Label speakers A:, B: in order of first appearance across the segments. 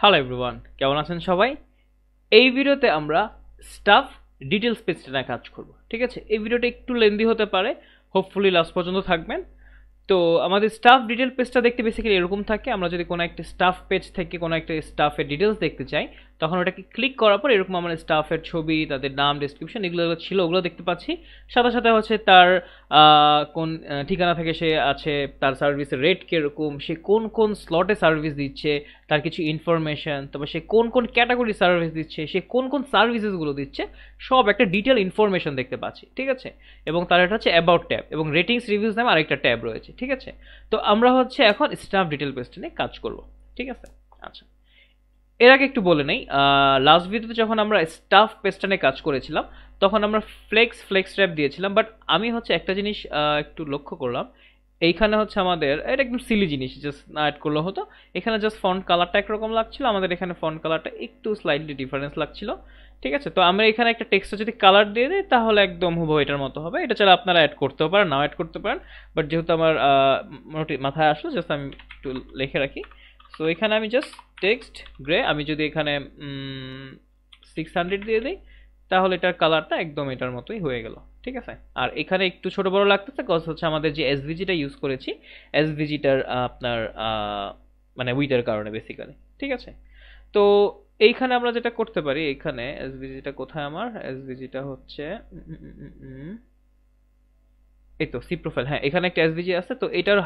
A: Hello everyone, কেমন আছেন সবাই? এই ভিডিওতে আমরা স্টাফ ডিটেলস পেজটা নিয়ে কাজ করব। ঠিক আছে, এই ভিডিওটা একটু লেন্দি হতে পারে, হোপফুলি লাস্ট পর্যন্ত থাকবেন। তো আমাদের স্টাফ ডিটেল পেজটা দেখতে বেসিক্যালি এরকম থাকে। আমরা যদি কোনো একটা স্টাফ পেজ থেকে কোনো একটা স্টাফের ডিটেলস দেখতে চাই, তখন ওটাকে ক্লিক করার পর এরকম আমরা স্টাফের ছবি, তাদের নাম, ডেসক্রিপশন এগুলো ছিল, ওগুলো দেখতে পাচ্ছি। সাথে সাথে হচ্ছে তার কোন ঠিকানা থেকে সে আছে, তার সার্ভিসের রেট কীরকম, সে কোন কোন স্লটে সার্ভিস দিচ্ছে, তার কিছু ইনফরমেশন, তারপর সে কোন কোন ক্যাটাগরি সার্ভিস দিচ্ছে, সে কোন কোন সার্ভিসেসগুলো দিচ্ছে, সব একটা ডিটেল ইনফরমেশন দেখতে পাচ্ছি। ঠিক আছে, এবং তার এটা হচ্ছে অ্যাবাউট ট্যাব, এবং রেটিংস রিভিউজ নামে আরেকটা ট্যাব রয়েছে। ঠিক আছে, তো আমরা হচ্ছে এখন স্টাফ ডিটেল পেজটা নিয়ে কাজ করব। ঠিক আছে, আচ্ছা, এর আগে একটু বলে নেই, লাস্ট ভিডিওতে যখন আমরা স্টাফ পেজটা নিয়ে কাজ করেছিলাম, তখন আমরা ফ্লেক্স ট্যাব দিয়েছিলাম। বাট আমি হচ্ছে একটা জিনিস একটু লক্ষ্য করলাম, এইখানে হচ্ছে আমাদের এটা একদম সিলি জিনিস, জাস্ট না অ্যাড করলে হতো। এখানে জাস্ট ফন্ট কালারটা একরকম লাগছিল, আমাদের এখানে ফন্ট কালারটা একটু স্লাইটলি ডিফারেন্স লাগছিল। ঠিক আছে, তো আমরা এখানে একটা টেক্সটে যদি কালার দিয়ে দিই, তাহলে একদম হুবহু এটার মতো হবে। এটা চাইলে আপনারা অ্যাড করতেও পারেন, নাও অ্যাড করতে পারেন। বাট যেহেতু আমার মাথায় আসলো, জাস্ট আমি একটু লিখে রাখি। সো এখানে আমি জাস্ট টেক্সট গ্রে, আমি যদি এখানে 600 দিয়ে দিই, তাহলে এটার কালারটা একদম এটার মতোই হয়ে গেল। ঠিক আছে, আর এখানে একটু ছোট বড় লাগতেছে, কজ হচ্ছে আমাদের যে এসভিজিটা ইউজ করেছি, এসভিজিটার আপনার মানে উইটার কারণে বেসিক্যালি। ঠিক আছে, তো এইখানে আমরা যেটা করতে পারি, এখানে এসভিজিটা কোথায়, আমার এসভিজিটা হচ্ছে এই তো সি প্রোফাইল। হ্যাঁ, এখানে একটা এসভিজি আছে, তো এটার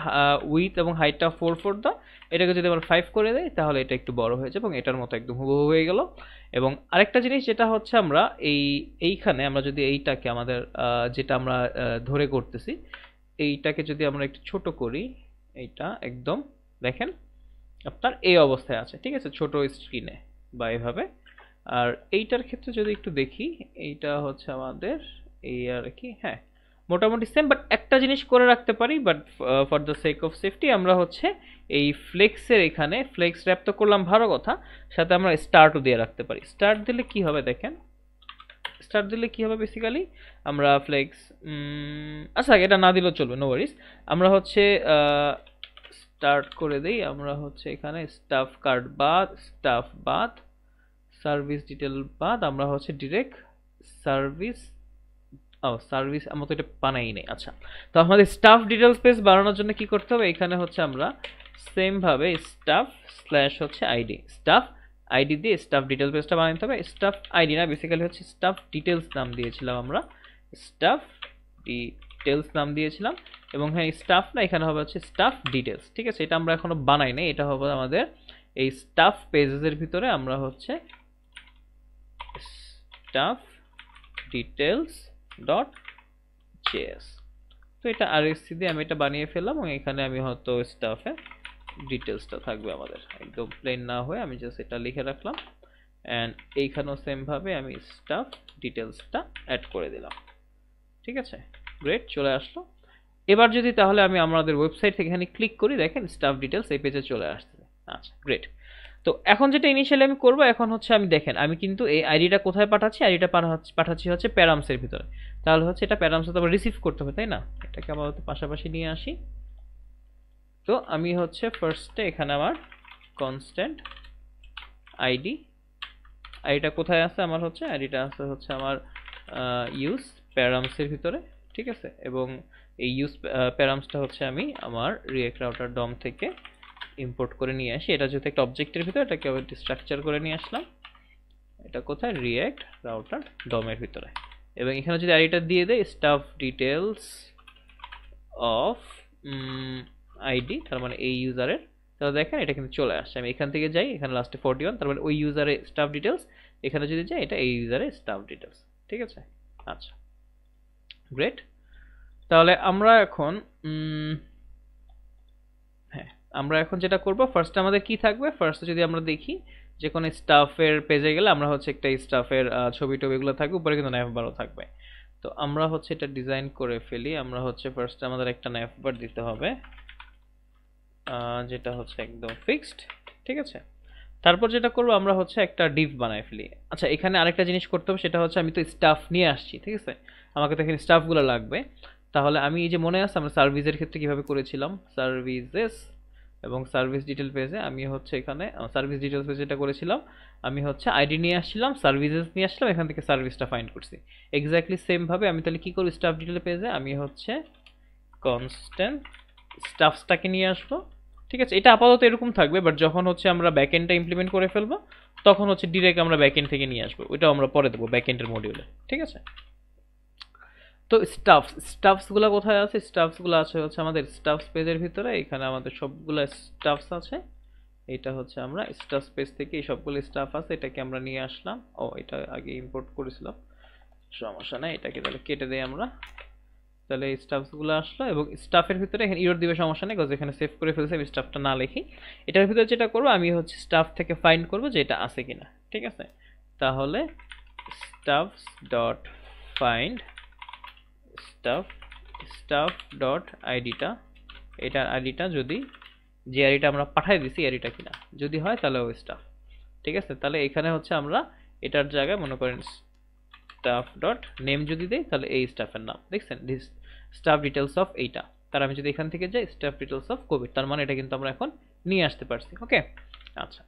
A: উইথ এবং হাইটটা 4 দাও। এটাকে যদি আমরা 5 করে দেই, তাহলে এটা একটু বড় হয়ে যাবে এবং এটার মতো একদম হুবহু হয়ে গেল। এবং আরেকটা জিনিস যেটা হচ্ছে, আমরা এইখানে আমরা যদি এইটাকে আমাদের যেটা আমরা ধরে করতেছি, এইটাকে যদি আমরা একটু ছোট করি, এইটা একদম দেখেন আপনার এই অবস্থায় আছে। ঠিক আছে, ছোট স্ক্রিনে বা এভাবে। আর এইটার ক্ষেত্রে যদি একটু দেখি, এইটা হচ্ছে আমাদের এই আর কি, হ্যাঁ মোটামুটি সেম। বাট একটা জিনিস করে রাখতে পারি, but for the sake of safety আমরা হচ্ছে এই ফ্লেক্সের এখানে ফ্লেক্স র্যাপ তো করলাম, ভালো কথা, সাথে আমরা স্টার্টও দিয়ে রাখতে পারি। স্টার্ট দিলে কি হবে দেখেন, স্টার্ট দিলে কি হবে বেসিক্যালি, আমরা ফ্লেক্স আচ্ছা এটা না দিলেও চলবে, নো ওয়ারিস। আমরা হচ্ছে স্টার্ট করে দেই, আমরা হচ্ছে এখানে স্টাফ কার্ড বাদ সার্ভিস ডিটেল বাদ, আমরা হচ্ছে ডিরেক্ট সার্ভিস সার্ভিস আমরা তো এটা বানাই নেই। আচ্ছা, তো আমাদের স্টাফ ডিটেলস পেজ বানানোর জন্য কি করতে হবে, এখানে হচ্ছে আমরা সেম ভাবে স্টাফ স্ল্যাশ হচ্ছে আইডি, স্টাফ আইডি দিয়ে স্টাফ ডিটেলস পেজটা বানাতে হবে। স্টাফ আইডি না, বেসিক্যালি হচ্ছে স্টাফ ডিটেলস নাম দিয়েছিলাম আমরা, স্টাফ ডিটেলস নাম দিয়েছিলাম। এবং হ্যাঁ, স্টাফ না, এখানে হবে হচ্ছে স্টাফ ডিটেলস। ঠিক আছে, এটা আমরা এখনো বানাই নাই, এটা হবে আমাদের এই স্টাফ পেজেসের ভিতরে আমরা হচ্ছে স্টাফ ডিটেলস ডট জেএস। তো এটা আরএসসি দিয়ে আমি এটা বানিয়ে ফেললাম, এবং এখানে আমি হয়তো স্টাফে ডিটেলসটা থাকবে আমাদের, একদম প্লেন না হয়ে আমি জাস্ট এটা লিখে রাখলাম। অ্যান্ড এইখানেও সেম ভাবে আমি স্টাফ ডিটেলসটা অ্যাড করে দিলাম। ঠিক আছে, গ্রেট, চলে আসলো। এবার যদি তাহলে আমি আমাদের ওয়েবসাইট থেকে এখানে ক্লিক করি, দেখেন স্টাফ ডিটেলস এই পেজে চলে আসছে। আচ্ছা, গ্রেট। তো এখন যেটা ইনিশিয়ালি আমি করব, এখন হচ্ছে আমি দেখেন আমি কিন্তু এই আইডিটা কোথায় পাঠাচ্ছি, আইডিটা পাঠাচ্ছি হচ্ছে প্যারামসের ভিতরে। তাহলে হচ্ছে এটা প্যারামসে তো আবার রিসিভ করতে হবে, তাই না? এটাকে আবার পাশাপাশি নিয়ে আসি। তো আমি হচ্ছে ফার্স্টে এখানে আমার কনস্ট্যান্ট আইডি, আইডিটা কোথায় আছে আমার, হচ্ছে আইডিটা আছে হচ্ছে আমার ইউজ প্যারামসের ভিতরে। ঠিক আছে, এবং এই ইউজ প্যারামসটা হচ্ছে আমি আমার রিয়েক্ট রাউটার ডম থেকে ইম্পোর্ট করে নিয়ে আসি। এটা যেহেতু একটা অবজেক্টের ভিতরে, এটাকে আবার স্ট্রাকচার করে নিয়ে আসলাম। এটা কোথায়, রিয়েক্ট রাউটার ডমের ভিতরে। এবং এখানে যদি আইডিটা দিয়ে দেয় স্টাফ ডিটেলস অফ আইডি, তার মানে এই ইউজারের, তাহলে দেখেন এটা কিন্তু চলে আসছে। আমি এখান থেকে যাই, এখানে লাস্টে 41, তার মানে ওই ইউজারের স্টাফ ডিটেলস। এখানে যদি যাই, এটা এই ইউজারের স্টাফ ডিটেলস। ঠিক আছে, আচ্ছা, গ্রেট। তাহলে আমরা এখন হ্যাঁ, আমরা এখন যেটা করব, ফার্স্টে আমাদের কি থাকবে, ফার্স্টে যদি আমরা দেখি যে কোনো স্টাফের পেজে গেলে আমরা হচ্ছে একটা স্টাফের ছবি টবিগুলো থাকবে, উপরে কিন্তু ন্যাভ বারও থাকবে। তো আমরা হচ্ছে এটা ডিজাইন করে ফেলি। আমরা হচ্ছে ফার্স্টে আমাদের একটা ন্যাভ বার দিতে হবে, যেটা হচ্ছে একদম ফিক্সড। ঠিক আছে, তারপর যেটা করবো, আমরা হচ্ছে একটা ডিভ বানাই ফেলি। আচ্ছা, এখানে আরেকটা জিনিস করতে হবে, সেটা হচ্ছে আমি তো স্টাফ নিয়ে আসছি। ঠিক আছে, আমাকে তো এখানে স্টাফগুলো লাগবে। তাহলে আমি এই যে মনে আছে আমরা সার্ভিসের ক্ষেত্রে কিভাবে করেছিলাম, সার্ভিসেস এবং সার্ভিস ডিটেল পেজে আমি হচ্ছে এখানে সার্ভিস ডিটেলস পেজে যেটা করেছিলাম, আমি হচ্ছে আইডি নিয়ে আসছিলাম, সার্ভিসেস নিয়ে আসলাম, এখান থেকে সার্ভিসটা ফাইন্ড করছি। এক্স্যাক্টলি সেম ভাবে আমি তাহলে কি করব, স্টাফ ডিটেল পেজে আমি হচ্ছে কনস্ট্যান্ট স্টাফসটাকে নিয়ে আসবো। ঠিক আছে, এটা আপাতত এরকম থাকবে, বাট যখন হচ্ছে আমরা ব্যাকএন্ডটা ইমপ্লিমেন্ট করে ফেলবো তখন হচ্ছে ডিরেক্ট আমরা ব্যাকএন্ড থেকে নিয়ে আসবো, ওইটা আমরা পরে দেবো ব্যাকএন্ডের মডিউলে। ঠিক আছে, তো স্টাফসগুলো কোথায় আছে? স্টাফসগুলো আছে হচ্ছে আমাদের স্টাফস পেজের ভিতরে, এখানে আমাদের সবগুলো স্টাফস আছে। এটা হচ্ছে আমরা স্টাফস পেজ থেকে এই সবগুলো স্টাফ আছে, এটাকে আমরা নিয়ে আসলাম। ও এটা আগে ইম্পোর্ট করেছিলাম, সমস্যা নাই, এটাকে তাহলে কেটে দেই আমরা। তাহলে এই স্টাফসগুলো আসলো এবং স্টাফের ভিতরে এখানে ইরর দিবে, সমস্যা নেই, বিকজ এখানে সেভ করে ফেলছি, আমি স্টাফটা না লিখি। এটার ভিতরে যেটা করবো আমি হচ্ছে স্টাফ থেকে ফাইন্ড করব যে এটা আছে কিনা। ঠিক আছে, তাহলে stuffs dot find staff dot আইডিটা, এটার আইডিটা যদি যে আইডিটা আমরা পাঠাই দিছি আইডিটা কিনা, যদি হয় তাহলে ওই স্টাফ। ঠিক আছে, তাহলে এখানে হচ্ছে আমরা এটার জায়গায় মনে করেন স্টাফ ডট নেম যদি দেই, তাহলে এই স্টাফের নাম দেখছেন, দিস স্টাফ ডিটেলস অফ এইটা। তার আমি যদি এখান থেকে যাই স্টাফ ডিটেলস অফ কোভিড, তার মানে এটা কিন্তু আমরা এখন নিয়ে আসতে পারছি। ওকে, আচ্ছা,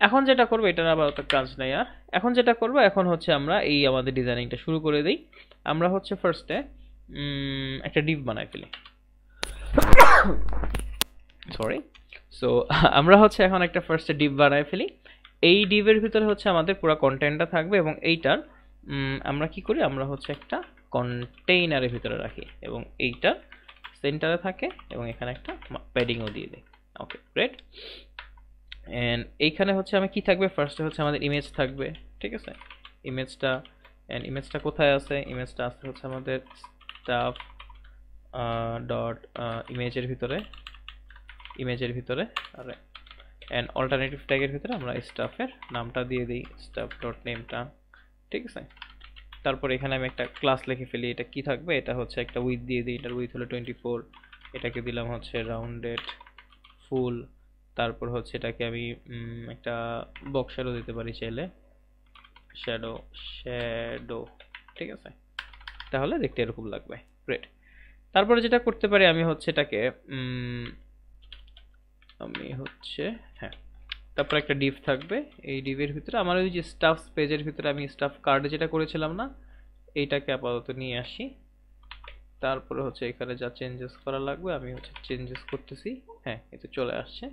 A: এখন যেটা করবো এটার আবার অত কাজ নাই আর। এখন যেটা করবো এখন হচ্ছে আমরা এই আমাদের ডিজাইনিংটা শুরু করে দিই। আমরা হচ্ছে ফার্স্টে একটা ডিভ বানাই ফেলি, সরি। সো আমরা হচ্ছে এখন একটা ফার্স্টে ডিভ বানাই ফেলি। এই ডিভের ভিতরে হচ্ছে আমাদের পুরো কন্টেন্টটা থাকবে এবং এইটার আমরা কি করি, আমরা হচ্ছে একটা কন্টেইনারের ভিতরে রাখি এবং এইটা সেন্টারে থাকে এবং এখানে একটা প্যাডিংও দিয়ে দিই। ওকে, গ্রেট। এন্ড এইখানে হচ্ছে আমি কি থাকবে, ফার্স্টে হচ্ছে আমাদের ইমেজ থাকবে। ঠিক আছে, ইমেজটা কোথায় আছে, ইমেজটা আছে হচ্ছে আমাদের স্টাফ ডট ইমেজের ভিতরে আর এন্ড অল্টারনেটিভ ট্যাগের ভিতরে আমরা স্টাফের নামটা দিয়ে দিই, স্টাফ ডট নেমটা। ঠিক আছে, তারপর এখানে আমি একটা ক্লাস লিখে ফেলি, এটা কি থাকবে, এটা হচ্ছে একটা উইথ দিয়ে দিই, এটার উইথ হলো 24, এটাকে দিলাম হচ্ছে রাউন্ডেড ফুল। তারপর হচ্ছে এটাকে আমি একটা বক্স শ্যাডো দিতে পারি চাইলে, শ্যাডো। ঠিক আছে, তাহলে দেখতে এরকম লাগবে। গ্রেট। তারপরে যেটা করতে পারি আমি হচ্ছে এটাকে হ্যাঁ, তারপর একটা ডিভ থাকবে, এই ডিভের ভিতরে আমার ওই যে স্টাফ পেজের ভিতরে আমি স্টাফ কার্ডে যেটা করেছিলাম না, এইটাকে আপাতত নিয়ে আসি। তারপরে হচ্ছে এখানে যা চেঞ্জেস করা লাগবে আমি হচ্ছে চেঞ্জেস করতেছি। হ্যাঁ, এটা চলে আসছে।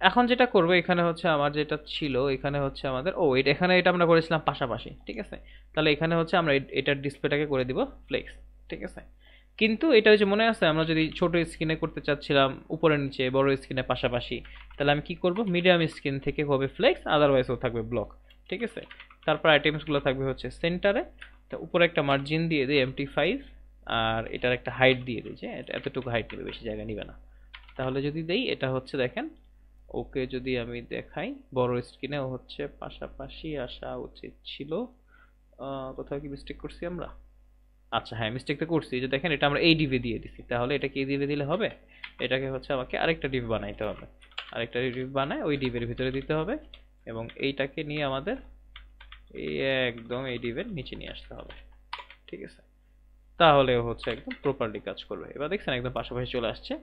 A: এখন যেটা করবো এখানে হচ্ছে আমার যেটা ছিল এখানে হচ্ছে আমাদের এখানে এটা আমরা করেছিলাম পাশাপাশি। ঠিক আছে, তাহলে এখানে হচ্ছে আমরা এটার ডিসপ্লেটাকে করে দিব ফ্লেক্স। ঠিক আছে, কিন্তু এটা হচ্ছে মনে আছে আমরা যদি ছোট স্ক্রিনে করতে চাচ্ছিলাম উপরে নিচে, বড় স্ক্রিনে পাশাপাশি, তাহলে আমি কি করব, মিডিয়াম স্ক্রিন থেকে হবে ফ্লেক্স, আদারওয়াইজও থাকবে ব্লক। ঠিক আছে, তারপর আইটেমসগুলো থাকবে হচ্ছে সেন্টারে, তো উপরে একটা মার্জিন দিয়ে দিই MT5 আর এটার একটা হাইট দিয়ে দিই, যে এতটুকু হাইট নেবে, বেশি জায়গা নিবে না। তাহলে যদি দেই এটা হচ্ছে দেখেন, ওকে যদি আমি দেখাই বড় স্ক্রিনেও হচ্ছে পাশাপাশি আসা উচিত ছিল। কোথাও কি মিস্টেক করছি আমরা? আচ্ছা হ্যাঁ, মিস্টেকটা করছি, যে দেখেন এটা আমরা এই ডিভে দিয়ে দিছি, তাহলে এটাকে এই ডিভে দিলে হবে? এটাকে হচ্ছে আমাকে আরেকটা ডিভ বানাইতে হবে, আরেকটা ডিভ বানায় ওই ডিভের ভিতরে দিতে হবে এবং এইটাকে নিয়ে আমাদের এই একদম এই ডিভের নিচে নিয়ে আসতে হবে। ঠিক আছে, তাহলে হচ্ছে একদম প্রপারলি কাজ করবে। এবার দেখছেন একদম পাশাপাশি চলে আসছে,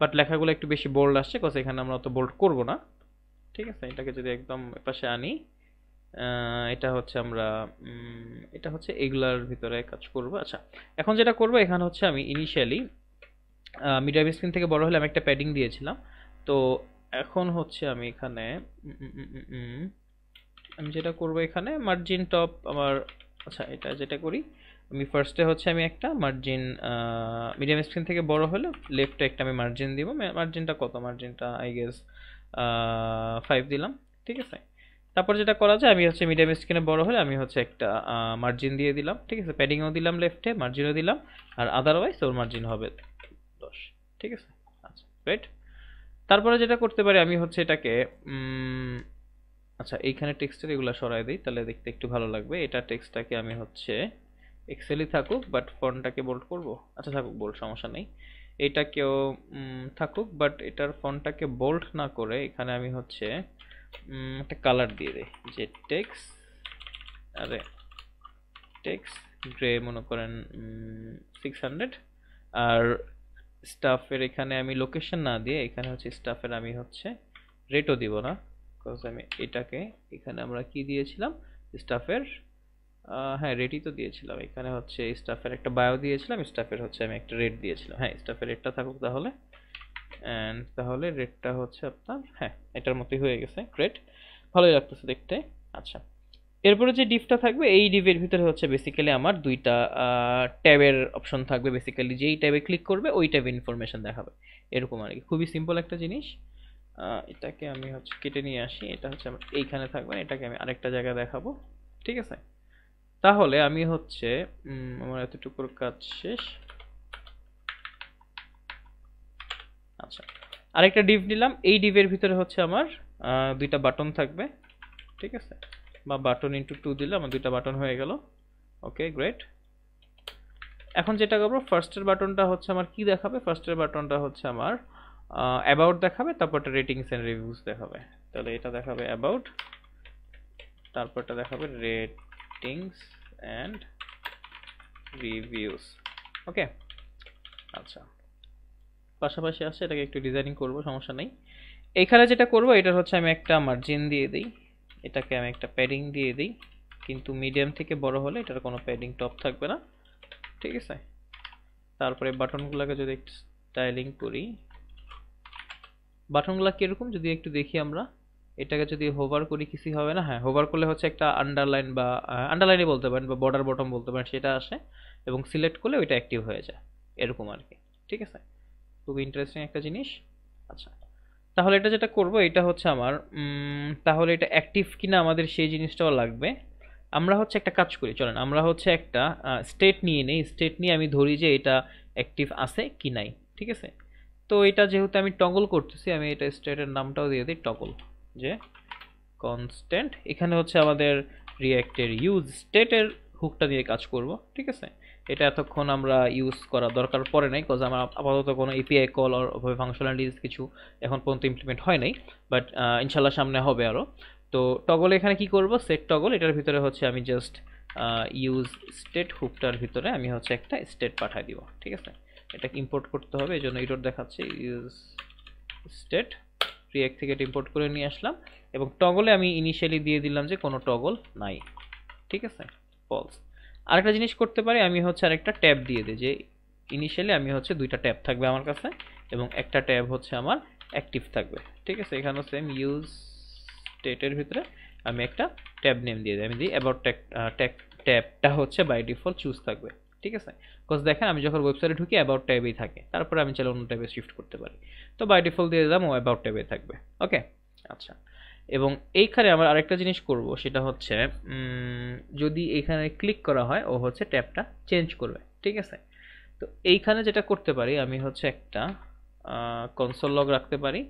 A: বাট লেখাগুলো একটু বেশি বোল্ড আসছে, কজ এখানে আমরা অত বোল্ড করব না। ঠিক আছে, এটাকে যদি একদম পাশে আনি, এটা হচ্ছে আমরা এটা হচ্ছে এগুলার ভিতরে কাজ করব। আচ্ছা, এখন যেটা করব এখানে হচ্ছে আমি ইনিশিয়ালি মিডিয়াম স্ক্রিন থেকে বড় হলে আমি একটা প্যাডিং দিয়েছিলাম, তো এখন হচ্ছে আমি এখানে আমি যেটা করব এখানে মার্জিন টপ আমার, আচ্ছা এটা যেটা করি আমি ফার্স্টে হচ্ছে আমি একটা মার্জিন মিডিয়াম স্ক্রিন থেকে বড় হলে লেফটে একটা আমি মার্জিন দিব। মার্জিনটা কত, মার্জিনটা আই গেস 5 দিলাম। ঠিক আছে, তারপর যেটা করা যায় আমি হচ্ছে মিডিয়াম স্ক্রিনে বড় হলে আমি হচ্ছে একটা মার্জিন দিয়ে দিলাম। ঠিক আছে, প্যাডিংও দিলাম লেফটে, মার্জিনও দিলাম, আর আদারওয়াইজ ওর মার্জিন হবে 10। ঠিক আছে, আচ্ছা রাইট। তারপরে যেটা করতে পারি আমি হচ্ছে এটাকে আচ্ছা এইখানে টেক্সটের এগুলো সরাই দিই, তাহলে দেখতে একটু ভালো লাগবে। এটা টেক্সটটাকে আমি হচ্ছে এক্সেলই থাকুক, বাট ফন্টটাকে বোল্ড করব। আচ্ছা থাকুক বোল্ড, সমস্যা নেই। এটাকেও থাকুক, বাট এটার ফন্টটাকে বোল্ড না করে এখানে আমি হচ্ছে একটা কালার দিয়ে দিই, যে টেক্স গ্রে মনে করেন 600, আর স্টাফের এখানে আমি লোকেশন না দিয়ে এখানে হচ্ছে স্টাফের আমি হচ্ছে রেটও দিব না, বিকজ আমি এটাকে এখানে আমরা কি দিয়েছিলাম স্টাফের, হ্যাঁ রেটই তো দিয়েছিলাম, এখানে হচ্ছে স্টাফের একটা বায়ো দিয়েছিলাম, স্টাফের হচ্ছে আমি একটা রেট দিয়েছিলাম, হ্যাঁ স্টাফের রেটটা থাকুক তাহলে, অ্যান্ড তাহলে রেটটা হচ্ছে আপনার হ্যাঁ এটার মতোই হয়ে গেছে, গ্রেট, ভালোই লাগতেছে দেখতে। আচ্ছা, এরপরে যে ডিভটা থাকবে এই ডিভের ভিতরে হচ্ছে বেসিক্যালি আমার দুইটা ট্যাবের অপশন থাকবে, বেসিক্যালি যেই ট্যাবে ক্লিক করবে ওই ট্যাবে ইনফরমেশন দেখাবে, এরকম আর কি, খুবই সিম্পল একটা জিনিস। এটাকে আমি হচ্ছে কেটে নিয়ে আসি, এটা হচ্ছে আমার এইখানে থাকবে, এটাকে আমি আরেকটা জায়গায় দেখাবো, ঠিক আছে। তাহলে আমি হচ্ছে আমার এতটুকুর কাজ শেষ। আচ্ছা, আরেকটা ডিভ নিলাম, এই ডিভের ভিতরে হচ্ছে আমার দুইটা বাটন থাকবে, ঠিক আছে, বা বাটন ইনটু 2 দিলে আমার দুইটা বাটন হয়ে গেল। Okay great. এখন যেটা করবো, ফার্স্টের বাটনটা হচ্ছে আমার কি দেখাবে, ফার্স্টের বাটনটা হচ্ছে আমার অ্যাবাউট দেখাবে, তারপরটা রেটিংস এন্ড রিভিউজ দেখাবে। তাহলে এটা দেখাবে অ্যাবাউট, তারপরটা দেখাবে রেটিংস এন্ড রিভিউজ। ওকে, আচ্ছা, পাশাপাশি আছে, এটাকে একটু ডিজাইনিং করব, সমস্যা নেই। এখানে যেটা করব, এটা হচ্ছে আমি একটা মার্জিন দিয়ে দিই, এটাকে আমি একটা প্যাডিং দিয়ে দিই, কিন্তু মিডিয়াম থেকে বড় হলে এটার কোনো প্যাডিং টপ থাকবে না, ঠিক আছে। তারপরে বাটনগুলোকে যদি একটু স্টাইলিং করি, বাটনগুলো কিরকম যদি একটু দেখি আমরা, এটাকে যদি হোভার করি কিছু হবে না, হ্যাঁ হোভার করলে হচ্ছে একটা আন্ডারলাইন বা আন্ডারলাইনই বলতে পারেন বা বর্ডার বটম বলতে পারেন, সেটা আসে, এবং সিলেক্ট করলে ওইটা অ্যাক্টিভ হয়ে যায়, এরকম আর কি, ঠিক আছে, খুব ইন্টারেস্টিং একটা জিনিস। আচ্ছা, তাহলে এটা যেটা করব, এটা হচ্ছে আমার তাহলে এটা অ্যাক্টিভ কিনা আমাদের সেই জিনিসটাও লাগবে। আমরা হচ্ছে একটা কাজ করি, চলেন আমরা হচ্ছে একটা স্টেট নিয়ে নেই, স্টেট নিয়ে আমি ধরি যে এটা অ্যাক্টিভ আছে কি নাই, ঠিক আছে। তো এটা যেহেতু আমি টগল করতেছি, আমি এটা স্টেটের নামটাও দিয়ে দিই টগল, যে কনস্ট্যান্ট, এখানে হচ্ছে আমাদের রিঅ্যাক্টের ইউজ স্টেটের হুকটা দিয়ে কাজ করব, ঠিক আছে। এটা এতক্ষণ আমরা ইউজ করা দরকার পড়ে নাই, কজ আমার আপাতত কোনো এপিআই কল আর ফাংশনালিটিস কিছু এখন পর্যন্ত ইমপ্লিমেন্ট হয় নাই, বাট ইনশাল্লাহ সামনে হবে আরও। তো টগল এখানে কি করব, সেট টগল, এটার ভিতরে হচ্ছে আমি জাস্ট ইউজ স্টেট হুকটার ভিতরে আমি হচ্ছে একটা স্টেট পাঠিয়ে দিব, ঠিক আছে। এটাকে ইম্পোর্ট করতে হবে, এই জন্য ইরোর দেখাচ্ছে, ইউজ স্টেট, রিঅ্যাক্ট থেকে এটা ইম্পোর্ট করে নিয়ে আসলাম, এবং টগলে আমি ইনিশিয়ালি দিয়ে দিলাম যে কোনো টগল নাই, ঠিক আছে, ফলস। আরেকটা জিনিস করতে পারি, আমি হচ্ছে আরেকটা ট্যাব দিয়ে দিই, যে ইনিশিয়ালি আমি হচ্ছে দুইটা ট্যাব থাকবে আমার কাছে, এবং একটা ট্যাব হচ্ছে আমার অ্যাক্টিভ থাকবে, ঠিক আছে। এখানেও সেম ইউজ স্টেটের ভিতরে আমি একটা ট্যাব নেম দিয়ে দিই, আমি দিই অ্যাবাউট ট্যাবটা হচ্ছে বাই ডিফল্ট চুজ থাকবে, ঠিক আছে। বিকজ দেখেন আমি যখন ওয়েবসাইটে ঢুকি অ্যাবাউট ট্যাবেই থাকে, তারপরে আমি চাইলে অন্য ট্যাবে শিফট করতে পারি, তো বাই ডিফল্ট দিয়ে দিলাম ও অ্যাবাউট ট্যাবে থাকবে। ওকে, আচ্ছা, এবং এইখানে আমরা আরেকটা জিনিস করব, সেটা হচ্ছে যদি এখানে ক্লিক করা হয় ও হচ্ছে ট্যাবটা চেঞ্জ করবে, ঠিক আছে। তো এইখানে যেটা করতে পারি, আমি হচ্ছে একটা কনসোল লগ রাখতে পারি,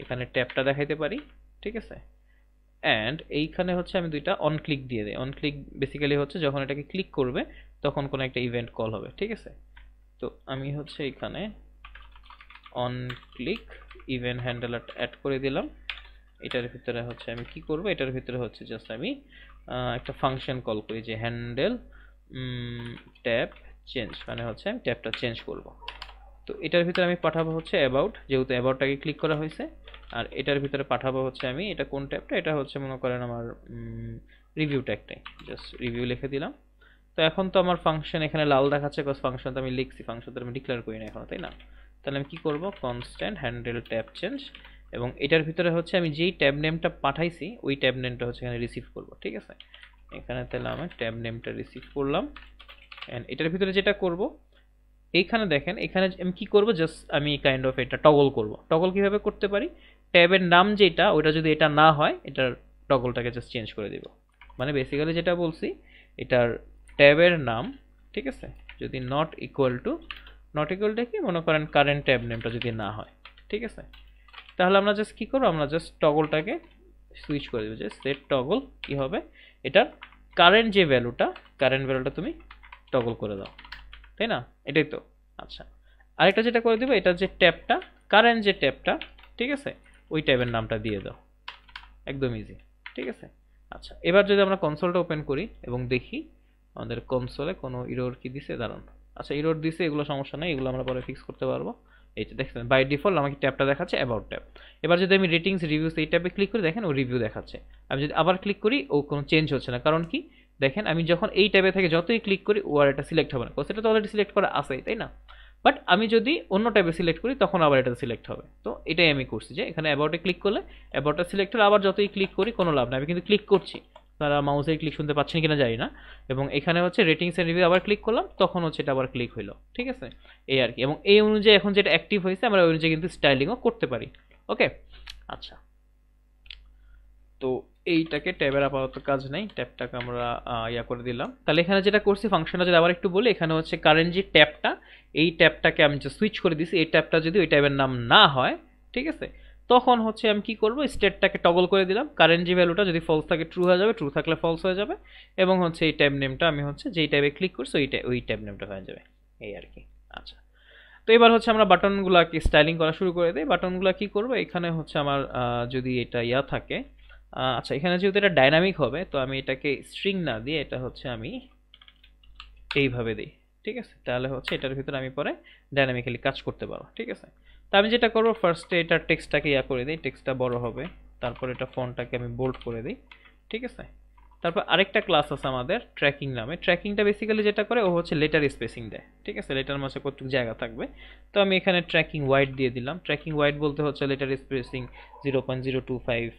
A: এখানে ট্যাবটা দেখাইতে পারি, ঠিক আছে। অ্যান্ড এইখানে হচ্ছে আমি দুইটা অন ক্লিক দিয়ে দিই, অন ক্লিক বেসিক্যালি হচ্ছে যখন এটাকে ক্লিক করবে তখন কোনো একটা ইভেন্ট কল হবে, ঠিক আছে। তো আমি হচ্ছে এখানে on click event handler add করে দিলাম, এটার ভিতরে হচ্ছে আমি কি করব, এটার ভিতরে হচ্ছে জাস্ট আমি একটা ফাংশন কল করি, যে হ্যান্ডেল ট্যাব চেঞ্জ, মানে হচ্ছে আমি ট্যাবটা চেঞ্জ করব। তো এটার ভিতরে আমি পাঠাবো হচ্ছে অ্যাবাউট, যেহেতু অ্যাবাউটটাকে ক্লিক করা হয়েছে, আর এটার ভিতরে পাঠাবো হচ্ছে আমি, এটা কোন ট্যাবটা, এটা হচ্ছে মনে করেন আমার রিভিউ ট্যাগটাই, জাস্ট রিভিউ লিখে দিলাম। তো এখন তো আমার ফাংশন এখানে লাল দেখাচ্ছে, বিকজ ফাংশন তো আমি লিখছি, ফাংশন তো আমি ডিক্লেয়ার করি না এখনো, তাই না। তাহলে আমি কি করব, কনস্ট্যান্ট হ্যান্ডেল ট্যাব চেঞ্জ, এবং এটার ভিতরে হচ্ছে আমি যেই ট্যাব নেমটা পাঠাইছি ওই ট্যাব নেমটা হচ্ছে এখানে রিসিভ করব, ঠিক আছে। এখানে তাহলে আমি ট্যাব নেমটা রিসিভ করলাম, এন্ড এটার ভিতরে যেটা করব, এইখানে দেখেন, এখানে আমি কি করব, জাস্ট আমি কাইন্ড অফ এটা টগল করব। টগল কিভাবে করতে পারি, ট্যাবের নাম যেটা ওটা যদি এটা না হয়, এটার টগলটাকে জাস্ট চেঞ্জ করে দিব, মানে বেসিক্যালি যেটা বলছি, এটার ট্যাবের নাম, ঠিক আছে, যদি নট ইকুয়ালটা কি মনে করেন কারেন্ট ট্যাব নেমটা যদি না হয়, ঠিক আছে, তাহলে আমরা জাস্ট কি করব, আমরা জাস্ট টগলটাকে সুইচ করে দেবো, যে সেট টগল কি হবে, এটার কারেন্ট ভ্যালুটা তুমি টগল করে দাও, তাই না, এটাই তো। আচ্ছা, আরেকটা যেটা করে দেবো, এটা যে ট্যাবটা কারেন্ট যে ট্যাবটা, ঠিক আছে, ওই ট্যাবের নামটা দিয়ে দাও, একদম ইজি, ঠিক আছে। আচ্ছা, এবার যদি আমরা কনসোলটা ওপেন করি এবং দেখি আমাদের কনসোলে কোনো ইরোর কি দিছে, দাঁড়ান। আচ্ছা, ইরোর দিছে, এগুলো সমস্যা নেই, এগুলো আমরা পরে ফিক্স করতে পারবো। এই যে দেখছেন বাই ডিফল্ট আমাকে ট্যাবটা দেখাচ্ছে অ্যাবাউট ট্যাব। এবার যদি আমি রেটিংস রিভিউস এই ট্যাবে ক্লিক করি দেখেন ও রিভিউ দেখাচ্ছে। আমি যদি আবার ক্লিক করি ও কোনো চেঞ্জ হচ্ছে না, কারণ কি দেখেন আমি যখন এই ট্যাবে থেকে যতই ক্লিক করি ও আর এটা সিলেক্ট হবে না, সেটা তো অলরেডি সিলেক্ট করা আছেই তাই না। বাট আমি যদি অন্য ট্যাবে সিলেক্ট করি তখন আবার এটা সিলেক্ট হবে। তো এটাই আমি করছি যে এখানে অ্যাবাউটে ক্লিক করলে অ্যাবাউটটা সিলেক্ট হলে আবার যতই ক্লিক করি কোনো লাভ নেই, আমি কিন্তু ক্লিক করছি, তারা মাউসের ক্লিক শুনতে পাচ্ছেন কিনা জানি না। এবং এখানে হচ্ছে রেটিংস এন্ড রিভিউ আবার ক্লিক করলাম তখন হচ্ছে এটা আবার ক্লিক হইলো, ঠিক আছে এই আর কি। এবং এই অনুযায়ী এখন যেটা অ্যাক্টিভ হয়েছে আমরা ওই অনুযায়ী কিন্তু স্টাইলিংও করতে পারি। ওকে আচ্ছা, তো এইটাকে ট্যাবের আপাতত কাজ নেই, ট্যাবটাকে আমরা ইয়া করে দিলাম। তাহলে এখানে যেটা করছি ফাংশনটা যদি আবার একটু বলি, এখানে হচ্ছে কারেন্ট যে ট্যাবটা এই ট্যাবটাকে আমি যে সুইচ করে দিছি, এই ট্যাবটা যদি ওই ট্যাবের নাম না হয় ঠিক আছে, তখন হচ্ছে আমি কি করব স্টেটটাকে টগল করে দিলাম, কারেন্ট যে ভ্যালুটা যদি ফলস থাকে ট্রু হয়ে যাবে, ট্রু থাকলে ফলস হয়ে যাবে। এবং হচ্ছে এই ট্যাব নেমটা আমি হচ্ছে যেই ট্যাবে ক্লিক করছি ওই ট্যাব নেমটা হয়ে যাবে এই আর কি। আচ্ছা, তো এবার হচ্ছে আমরা বাটনগুলোকে স্টাইলিং করা শুরু করে দিই। বাটনগুলো কি করব, এখানে হচ্ছে আমার যদি এটা ইয়া থাকে, আচ্ছা এখানে যেহেতু এটা ডাইনামিক হবে তো আমি এটাকে স্ট্রিং না দিয়ে এটা হচ্ছে আমি এইভাবে দিই, ঠিক আছে, তাহলে হচ্ছে এটার ভিতরে আমি পরে ডাইনামিক্যালি কাজ করতে পারবো, ঠিক আছে। তো আমি যেটা করবো ফার্স্টে এটার টেক্সটটাকে ইয়া করে দিই, টেক্সটটা বড় হবে, তারপর এটা ফন্টটাকে আমি বোল্ড করে দিই, ঠিক আছে। তারপর আরেকটা ক্লাস আছে আমাদের ট্র্যাকিং নামে, ট্র্যাকিংটা বেসিক্যালি যেটা করে ও হচ্ছে লেটার স্পেসিং দেয়, ঠিক আছে, লেটার মাঝে কতটুকু জায়গা থাকবে। তো আমি এখানে ট্র্যাকিং ওয়াইড দিয়ে দিলাম, ট্র্যাকিং ওয়াইড বলতে হচ্ছে লেটার স্পেসিং 0.025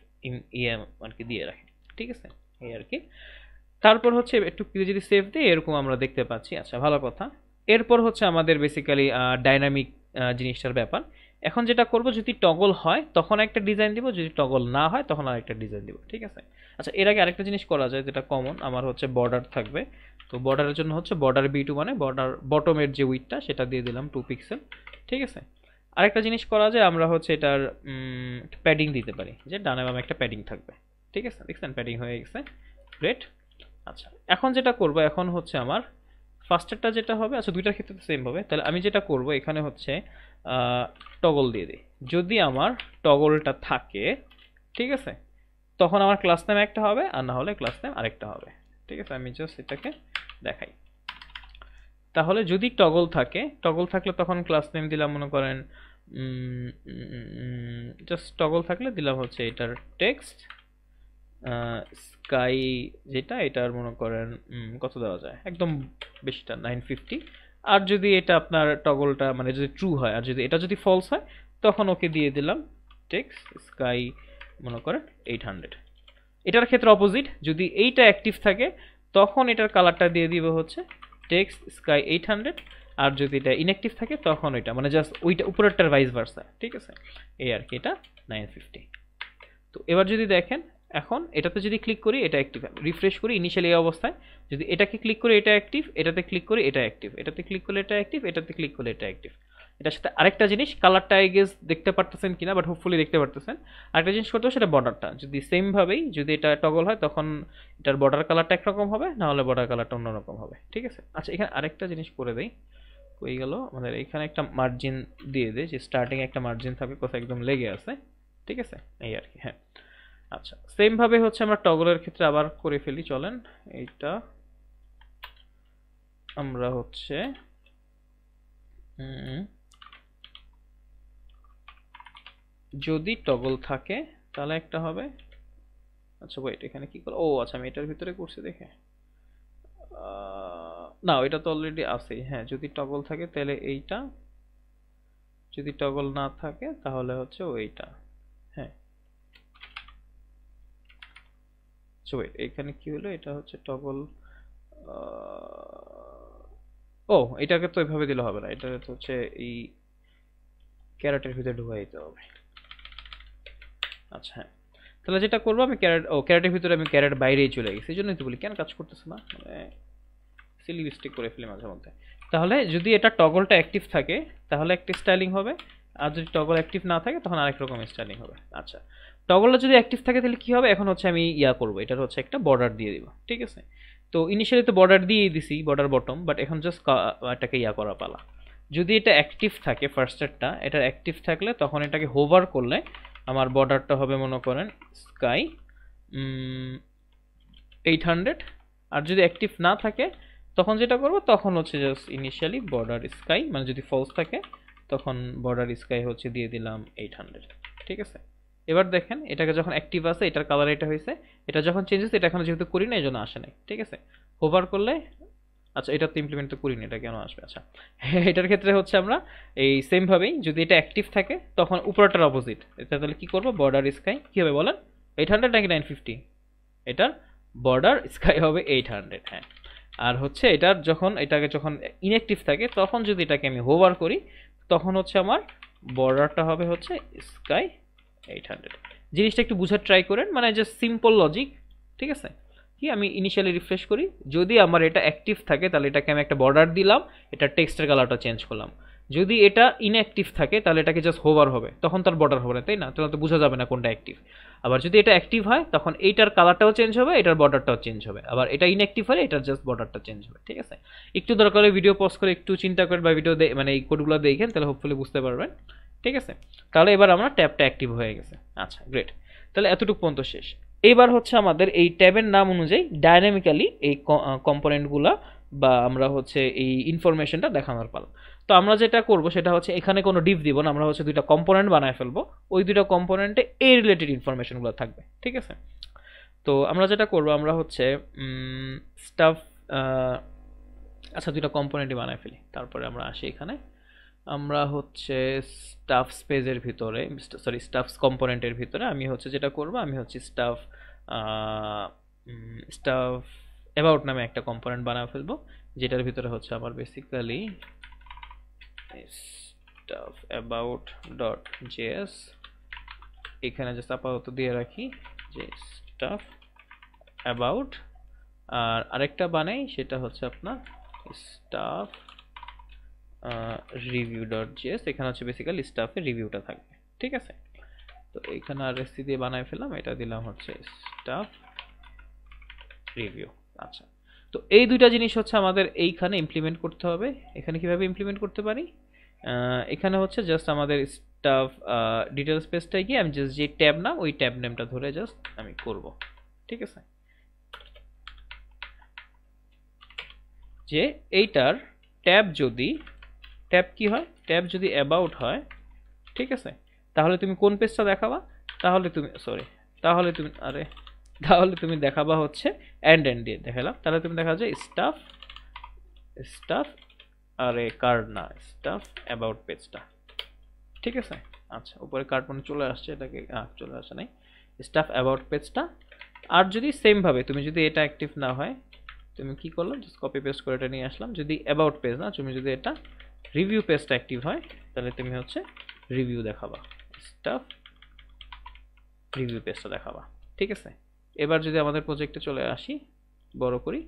A: ইএম আর কি দিয়ে রাখে, ঠিক আছে এই আর কি। তারপর হচ্ছে একটু যদি সেভ দিই এরকম আমরা দেখতে পাচ্ছি, আচ্ছা ভালো কথা। এরপর হচ্ছে আমাদের বেসিক্যালি ডাইনামিক জিনিসটার ব্যাপার। এখন যেটা করব যদি টগল হয় তখন একটা ডিজাইন দিব, যদি টগল না হয় তখন আরেকটা ডিজাইন দিব, ঠিক আছে। আচ্ছা এর আগে আরেকটা জিনিস করা যায় যেটা কমন, আমার হচ্ছে বর্ডার থাকবে, তো বর্ডারের জন্য হচ্ছে বর্ডার B2 মানে বর্ডার বটমের যে উইডটা সেটা দিয়ে দিলাম 2 পিক্সেল, ঠিক আছে। আরেকটা জিনিস করা যায়, আমরা হচ্ছে এটার প্যাডিং দিতে পারি, যে ডানে বামে একটা প্যাডিং থাকবে, ঠিক আছে, দেখছেন প্যাডিং হয়ে গেছে, গ্রেট। আচ্ছা এখন যেটা করব, এখন হচ্ছে আমার ফার্স্টেরটা যেটা হবে, আচ্ছা দুইটার ক্ষেত্রে তো সেম হবে, তাহলে আমি যেটা করব এখানে হচ্ছে টগল দিয়ে দিই, যদি আমার টগলটা থাকে ঠিক আছে তখন আমার ক্লাস নেম একটা হবে, আর না হলে ক্লাস নেম আরেকটা হবে, ঠিক আছে। আমি জাস্ট এটাকে দেখাই, তাহলে যদি টগল থাকে, টগল থাকলে তখন ক্লাস নেম দিলাম মনে করেন জাস্ট টগল থাকলে দিলাম হচ্ছে এটার টেক্সট স্কাই, যেটা এটার মনে করেন কত দেওয়া যায় একদম বেশিটা 950। আর যদি এটা আপনার টগলটা মানে যদি ট্রু হয় আর যদি এটা যদি ফলস হয় তখন ওকে দিয়ে দিলাম টেক্সট স্কাই মনে করেন 800। এটার ক্ষেত্রে অপোজিট, যদি এইটা অ্যাক্টিভ থাকে তখন এটার কালারটা দিয়ে দিব হচ্ছে টেক্সট স্কাই 800, আর যদি এটা ইনঅ্যাক্টিভ থাকে তখন ওইটা মানে জাস্ট ওইটা উপরেরটার ভাইস ভার্সা, ঠিক আছে এই আর কি, এটা 950। তো এবার যদি দেখেন এখন এটাতে যদি ক্লিক করি এটা অ্যাক্টিভ, রিফ্রেশ করি ইনিশিয়ালি এই অবস্থায়, যদি এটাকে ক্লিক করি এটা অ্যাক্টিভ, এটাতে ক্লিক করি এটা অ্যাক্টিভ, এটাতে ক্লিক করলে এটা অ্যাক্টিভ, এটাতে ক্লিক করলে এটা অ্যাক্টিভ। এটার সাথে আরেকটা জিনিস, কালারটা আই গেস দেখতে পারতেছেন কিনা, বাট হোপফুলি দেখতে পারতেছেন। আরেকটা জিনিস করতে হবে সেটা বর্ডারটা, যদি সেম ভাবেই যদি এটা টগল হয় তখন এটার বর্ডার কালারটা একরকম হবে, না হলে বর্ডার কালারটা অন্যরকম হবে, ঠিক আছে। আচ্ছা এখানে আরেকটা জিনিস করে দেই, কই গেল আমাদের, এখানে একটা মার্জিন দিয়ে দেয়, যে স্টার্টিং একটা মার্জিন থাকে কোথাও একদম লেগে আছে, ঠিক আছে এই আর কি, হ্যাঁ। আচ্ছা সেম ভাবে হচ্ছে আমরা টগলের ক্ষেত্রে আবার করে ফেলি, চলেন এইটা আমরা হচ্ছে যদি টগল থাকে তাহলে একটা হবে, আচ্ছা ওয়েট এখানে কি করব, ও আচ্ছা আমি এটার ভিতরে করছি দেখে, না এটা তো অলরেডি আছে, হ্যাঁ যদি টগল থাকে তাহলে এইটা, যদি টগল না থাকে তাহলে হচ্ছে ওইটা, হ্যাঁ। সো ওয়েট এখানে কি হলো, এটা হচ্ছে টগল, ও এটাকে তো এভাবে দিলে হবে না, এটা হচ্ছে এই ক্যারেটের ভিতরে ঢুকাই দিতে হবে। আচ্ছা হ্যাঁ, তাহলে যেটা করবো আমি ক্যারেটের ভিতরে আমি ক্যারেট বাইরেই চলে গেছি, এই জন্যই তো বলি কেন কাজ করতেছে না, মানে সিলি মিস্টেক করে ফেলি মাঝে মধ্যে। তাহলে যদি এটা টগলটা অ্যাক্টিভ থাকে তাহলে একটা স্টাইলিং হবে, আর যদি টগল অ্যাক্টিভ না থাকে তখন আরেক রকম স্টাইলিং হবে। আচ্ছা টগলটা যদি অ্যাক্টিভ থাকে তাহলে কি হবে, এখন হচ্ছে আমি ইয়া করবো, এটার হচ্ছে একটা বর্ডার দিয়ে দিব, ঠিক আছে। তো ইনিশিয়ালি তো বর্ডার দিয়েই দিছি, বর্ডার বটম, বাট এখন জাস্ট এটাকে ইয়া করা পালা। যদি এটা অ্যাক্টিভ থাকে ফার্স্টেরটা, এটা অ্যাক্টিভ থাকলে তখন এটাকে হোভার করলে আমার বর্ডারটা হবে মনে করেন স্কাই 800, আর যদি অ্যাক্টিভ না থাকে তখন যেটা করবো তখন হচ্ছে জাস্ট ইনিশিয়ালি বর্ডার স্কাই, মানে যদি ফলস থাকে তখন বর্ডার স্কাই হচ্ছে দিয়ে দিলাম 800। ঠিক আছে, এবার দেখেন এটাকে যখন অ্যাক্টিভ আছে এটার কালার এটা হয়েছে, এটা যখন চেঞ্জ হচ্ছে এটা এখন যেহেতু করি না এই জন্য আসে নাই। ঠিক আছে, হোভার করলে, আচ্ছা এটা তো ইমপ্লিমেন্ট তো করিনি, এটা কেন আসবে? আচ্ছা এটার ক্ষেত্রে হচ্ছে আমরা এই সেম ভাবেই যদি এটা অ্যাক্টিভ থাকে তখন উপরটার অপোজিট, এটা তাহলে কি করব, বর্ডার স্কাই কি হবে বলেন, 800 নাকি 950? এটার বর্ডার স্কাই হবে 800। হ্যাঁ, আর হচ্ছে এটার যখন এটাকে যখন ইনঅ্যাক্টিভ থাকে তখন যদি এটাকে আমি হোভার করি তখন হচ্ছে আমার বর্ডারটা হবে হচ্ছে স্কাই 800। জিনিসটা একটু বুঝার ট্রাই করেন, মানে জাস্ট সিম্পল লজিক। ঠিক আছে, কি আমি ইনিশিয়ালি রিফ্রেশ করি, যদি আমার এটা অ্যাক্টিভ থাকে তাহলে এটাকে আমি একটা বর্ডার দিলাম, এটা টেক্সটের কালারটা চেঞ্জ করলাম। যদি এটা ইনঅ্যাক্টিভ থাকে তাহলে এটাকে জাস্ট হোভার হবে, তখন তার বর্ডার হবে না, তাই না? তাহলে তো বোঝা যাবে না কোনটা অ্যাক্টিভ। আবার যদি এটা অ্যাক্টিভ হয় তখন এইটার কালারটাও চেঞ্জ হবে, এটার বর্ডারটাও চেঞ্জ হবে। আবার এটা ইনঅ্যাক্টিভ হলে এটার জাস্ট বর্ডারটা চেঞ্জ হবে। ঠিক আছে, একটু দরকার হলে ভিডিও পজ করে একটু চিন্তা করে বা ভিডিও মানে এই কোডগুলো দেখেন, তাহলে হোপফুলি বুঝতে পারবেন। ঠিক আছে, তাহলে এবার আমরা ট্যাবটা অ্যাক্টিভ হয়ে গেছে। আচ্ছা গ্রেট, তাহলে এতটুকু পর্যন্ত শেষ। এবার হচ্ছে আমাদের এই ট্যাবের নাম অনুযায়ী ডাইনামিক্যালি এই কম্পোনেন্টগুলা বা আমরা হচ্ছে এই ইনফরমেশনটা দেখানোর পালা। তো আমরা যেটা করব সেটা হচ্ছে এখানে কোনো ডিভ দিব না, আমরা হচ্ছে দুইটা কম্পোনেন্ট বানায় ফেলবো, ওই দুইটা কম্পোনেন্টে এই রিলেটেড ইনফরমেশনগুলো থাকবে। ঠিক আছে, তো আমরা যেটা করব আমরা হচ্ছে স্টাফ, আচ্ছা দুইটা কম্পোনেন্টই বানায় ফেলি, তারপরে আমরা আসি এখানে। আমরা হচ্ছে স্টাফ স্পেসের ভিতরে, সরি স্টাফস কম্পোনেন্টের ভিতরে আমি হচ্ছে যেটা করব আমি হচ্ছে স্টাফ স্টাফ অ্যাবাউট নামে একটা কম্পোনেন্ট বানায় ফেলবো, যেটার ভিতরে হচ্ছে আমার basically staff about dot JS, এখানে জাস্ট আপাতত দিয়ে রাখি যে স্টাফ অ্যাবাউট, আর আরেকটা বানাই সেটা হচ্ছে আপনার স্টাফ রিভিউ ডট জেএস, এখানে হচ্ছে বেসিক্যালি স্টাফের রিভিউটা থাকবে। ঠিক আছে, তো এখানে আর রেসি দিয়ে বানাই ফেললাম, এটা দিলাম হচ্ছে স্টাফ রিভিউ। আচ্ছা, তো এই দুইটা জিনিস হচ্ছে আমাদের এইখানে ইমপ্লিমেন্ট করতে হবে। এখানে কিভাবে ইমপ্লিমেন্ট করতে পারি, এখানে হচ্ছে জাস্ট আমাদের স্টাফ ডিটেলস পেজটাই গিয়ে আমি জাস্ট যে ট্যাব নাম ওই ট্যাব নেমটা ধরে জাস্ট আমি করব। ঠিক আছে, যে এইটার ট্যাব যদি ট্যাব কি হয়, ট্যাব যদি অ্যাবাউট হয়, ঠিক আছে, তাহলে তুমি কোন পেজটা দেখাবা, তাহলে তুমি তাহলে তুমি দেখাবা হচ্ছে এন্ড দিয়ে দেখালাম, তাহলে তুমি দেখা যায় স্টাফ স্টাফ আরে কার্ড না, স্টাফ অ্যাবাউট পেজটা। ঠিক আছে, আচ্ছা উপরে কার্ড মানে চলে আসছে, এটাকে চলে আসে নাই, স্টাফ অ্যাবাউট পেজটা। আর যদি সেম ভাবে তুমি যদি এটা অ্যাক্টিভ না হয় তুমি কি করলাম, জাস্ট কপি পেস্ট করে এটা নিয়ে আসলাম, যদি অ্যাবাউট পেজ না, তুমি যদি এটা রিভিউ পেজটা অ্যাক্টিভ হয় তাহলে তুমি হচ্ছে রিভিউ দেখাবা, স্টাফ রিভিউ পেজটা দেখাবা। ঠিক আছে, এবার যদি আমাদের প্রজেক্টে চলে আসি, বড় করি,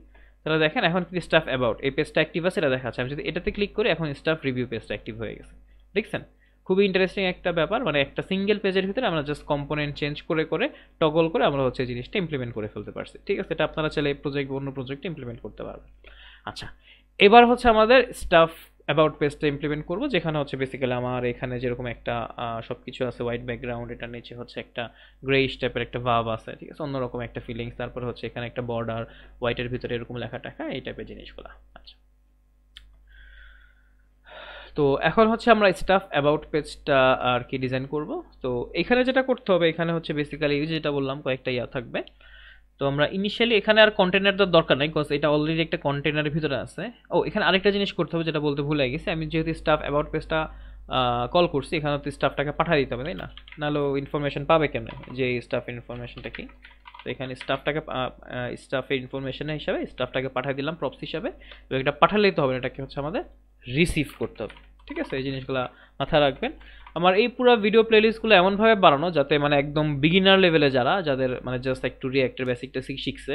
A: তাহলে দেখেন এখন কিন্তু স্টাফ অ্যাবাউট এই পেজটা অ্যাক্টিভ আছে, এটা দেখাচ্ছে। আমি যদি এটাতে ক্লিক করি এখন স্টাফ রিভিউ পেজটা অ্যাক্টিভ হয়ে গেছে। দেখছেন, খুবই ইন্টারেস্টিং একটা ব্যাপার, মানে একটা সিঙ্গেল পেজের ভিতরে আমরা জাস্ট কম্পোনেন্ট চেঞ্জ করে করে টগল করে আমরা হচ্ছে জিনিসটা ইমপ্লিমেন্ট করে ফেলতে পারছি। ঠিক আছে, এটা আপনারা চাইলে এই প্রজেক্ট অন্য প্রজেক্টে ইমপ্লিমেন্ট করতে পারবেন। আচ্ছা, এবার হচ্ছে আমাদের স্টাফ অ্যাবাউট পেজটা ইমপ্লিমেন্ট করব, যেখানে হচ্ছে বেসিক্যালি আমার এখানে যেরকম একটা সব কিছু আছে, হোয়াইট ব্যাকগ্রাউন্ড, এটার নিচে হচ্ছে একটা গ্রেইশ টাইপের একটা ভাব আছে। ঠিক আছে, অন্যরকম একটা ফিলিংস, তারপরে হচ্ছে এখানে একটা বর্ডার হোয়াইটের ভিতরে এরকম লেখা টাকা, এই টাইপের জিনিসগুলো। আচ্ছা, তো এখন হচ্ছে আমরা স্টাফ অ্যাবাউট পেজটা আর কি ডিজাইন করব। তো এখানে যেটা করতে হবে, এখানে হচ্ছে বেসিক্যালি যেটা বললাম কয়েকটা ইয়া থাকবে। তো আমরা ইনিশিয়ালি এখানে আর কন্টেনার দেওয়ার দরকার নাই, বিকজ এটা অলরেডি একটা কন্টেনারের ভিতরে আছে। ও এখানে আরেকটা জিনিস করতে হবে যেটা বলতে ভুলে গেছি, আমি যেহেতু স্টাফ অ্যাবাউট পেজটা কল করছি, এখানে তো স্টাফটাকে পাঠিয়ে দিতে হবে, তাই না? নাহলে ইনফরমেশন পাবে কেমনে যে স্টাফ ইনফরমেশনটা কি। তো এখানে স্টাফটাকে স্টাফের ইনফরমেশন হিসাবে স্টাফটাকে পাঠিয়ে দিলাম প্রপস হিসাবে, এবং এটা পাঠালেই তো হবে, এটাকে হচ্ছে আমাদের রিসিভ করতে হবে। ঠিক আছে, এই জিনিসগুলো মাথায় রাখবেন। আমার এই পুরো ভিডিও প্লেলিস্টগুলো এমনভাবে বানানো যাতে মানে একদম বিগিনার লেভেলে যাদের মানে জাস্ট একটু রিয়াক্টের বেসিকটা শিখছে,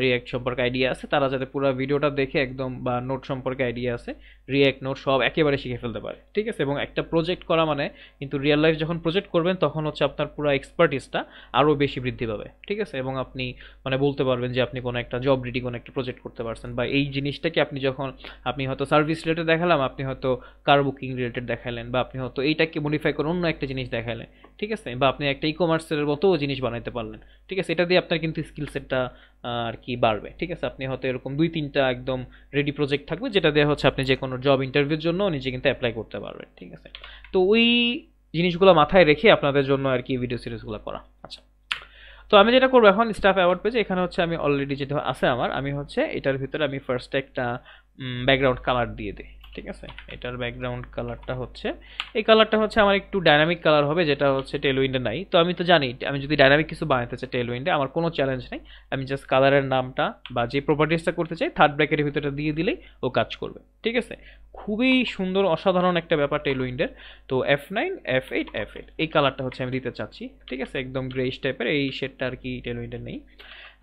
A: রিয়াক্ট সম্পর্কে আইডিয়া আছে, তারা যাতে পুরো ভিডিওটা দেখে একদম, বা নোট সম্পর্কে আইডিয়া আছে, রিয়াক্ট নোট সব একেবারে শিখে ফেলতে পারে। ঠিক আছে, এবং একটা প্রজেক্ট করা মানে কিন্তু রিয়েল লাইফ যখন প্রজেক্ট করবেন তখন হচ্ছে আপনার পুরো এক্সপার্টিসটা আরও বেশি বৃদ্ধি পাবে। ঠিক আছে, এবং আপনি মানে বলতে পারবেন যে আপনি কোনো একটা জব রেডি কোনো একটা প্রজেক্ট করতে পারছেন, বা এই জিনিসটাকে আপনি যখন আপনি হয়তো সার্ভিস রিলেটেড দেখালাম, আপনি হয়তো কার বুকিং রিলেটেড দেখালেন, বা আপনি হয়তো এইটাকে এটাকে মডিফাই করে অন্য একটা জিনিস দেখালেন, ঠিক আছে, বা আপনি একটা ই-কমার্সের মতো জিনিস বানাইতে পারলেন, ঠিক আছে, এটা দিয়ে আপনার কিন্তু স্কিল সেটটা আর কি বাড়বে, ঠিক আছে। আপনি হয়তো এরকম 2-3টা একদম রেডি প্রজেক্ট থাকবে যেটা দিয়ে হচ্ছে আপনি যে কোনো জব ইন্টারভিউর জন্য নিজে কিন্তু অ্যাপ্লাই করতে পারবেন, ঠিক আছে। তো ওই জিনিসগুলো মাথায় রেখে আপনাদের জন্য আর কি ভিডিও সিরিজগুলো করা। আচ্ছা, তো আমি যেটা করবো এখন স্টাফ অ্যাওয়ার্ড পেজে এখানে হচ্ছে আমি অলরেডি যেটা আছে আমার, আমি হচ্ছে এটার ভিতরে আমি ফার্স্ট একটা ব্যাকগ্রাউন্ড কালার দিয়ে দিই, ঠিক আছে। এটার ব্যাকগ্রাউন্ড কালারটা হচ্ছে এই কালারটা হচ্ছে আমার একটু ডাইনামিক কালার হবে, যেটা হচ্ছে টেলউইন্ডে নাই। তো আমি তো জানি আমি যদি ডাইনামিক কিছু বানাতে চাই টেলউইন্ডে আমার কোনো চ্যালেঞ্জ নেই, আমি জাস্ট কালারের নামটা বা যে প্রপার্টিসটা করতে চাই থার্ড ব্র্যাকেটের ভিতরে দিয়ে দিলেই ও কাজ করবে, ঠিক আছে। খুবই সুন্দর অসাধারণ একটা ব্যাপার টেলউইন্ডের। তো F9 F8 F8 এই কালারটা হচ্ছে আমি দিতে চাচ্ছি, ঠিক আছে, একদম গ্রেইশ টাইপের এই শেডটা আর কি টেলউইন্ডের নেই।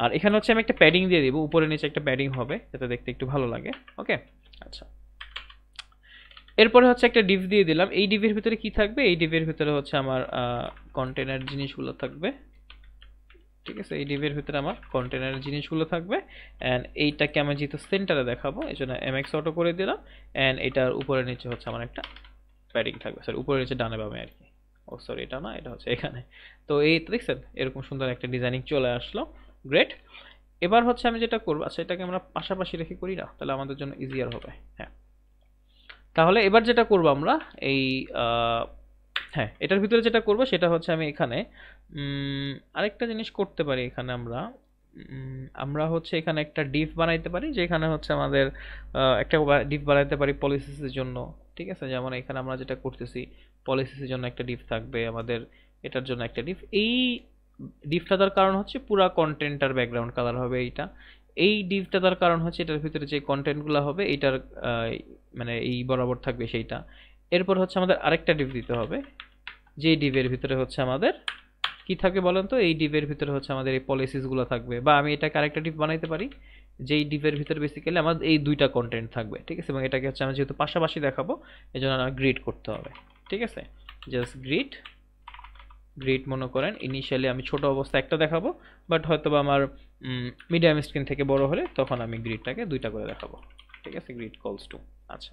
A: আর এখানে হচ্ছে আমি একটা প্যাডিং দিয়ে দিব, উপরে নিচে একটা প্যাডিং হবে যাতে দেখতে একটু ভালো লাগে, ওকে। আচ্ছা, এরপরে হচ্ছে একটা ডিভ দিয়ে দিলাম। এই ডিভের ভিতরে কি থাকবে, এই ডিভের ভিতরে হচ্ছে আমার কন্টেনার জিনিসগুলো থাকবে, ঠিক আছে। এই ডিভের ভিতরে আমার কন্টেনার জিনিসগুলো থাকবে অ্যান্ড এইটাকে আমি যেহেতু সেন্টারে দেখাবো এই জন্য MX অটো করে দিলাম অ্যান্ড এটার উপরে নিচে হচ্ছে আমার একটা প্যাডিং থাকবে, স্যার উপরে নিচে ডানে বামে আর কি। ও সরি, এটা না, এটা হচ্ছে এখানে। তো এই তো দেখছেন এরকম সুন্দর একটা ডিজাইনিং চলে আসলো, গ্রেট। এবার হচ্ছে আমি যেটা করবো, আচ্ছা এটাকে আমরা পাশাপাশি রেখে করি না, তাহলে আমাদের জন্য ইজিয়ার হবে। হ্যাঁ, তাহলে এবার যেটা করবো আমরা এই হ্যাঁ এটার ভিতরে যেটা করবো সেটা হচ্ছে আমি এখানে আরেকটা জিনিস করতে পারি। এখানে আমরা হচ্ছে এখানে একটা ডিভ বানাইতে পারি, যেখানে হচ্ছে আমাদের একটা ডিভ বানাইতে পারি পলিসিসের জন্য, ঠিক আছে। যেমন এখানে আমরা যেটা করতেছি পলিসিসের জন্য একটা ডিভ থাকবে, আমাদের এটার জন্য একটা ডিভ। এই ডিভটা তার কারণ হচ্ছে পুরা কন্টেন্টটার ব্যাকগ্রাউন্ড কালার হবে এইটা। এই ডিভটা তার কারণ হচ্ছে এটার ভিতরে যে কন্টেন্টগুলো হবে এইটার মানে এই বরাবর থাকবে সেইটা। এরপর হচ্ছে আমাদের আরেকটা ডিভ দিতে হবে, যে ডিভের ভিতরে হচ্ছে আমাদের কি থাকবে বলেন তো, এই ডিভের ভিতরে হচ্ছে আমাদের এই পলিসিসগুলো থাকবে, বা আমি এটাকে আরেকটা ডিভ বানাইতে পারি যেই ডিভের ভিতরে বেসিক্যালি আমাদের এই দুইটা কন্টেন্ট থাকবে, ঠিক আছে। এবং এটাকে হচ্ছে আমরা যেহেতু পাশাপাশি দেখাবো এই জন্য আমার গ্রিড করতে হবে, ঠিক আছে। জাস্ট গ্রিড মনে করেন ইনিশিয়ালি আমি ছোট অবস্থা একটা দেখাবো, বাট হয়তো বা আমার মিডিয়াম স্ক্রিন থেকে বড় হলে তখন আমি গ্রিডটাকে দুইটা করে দেখাবো, ঠিক আছে। গ্রিড কলস টু। আচ্ছা,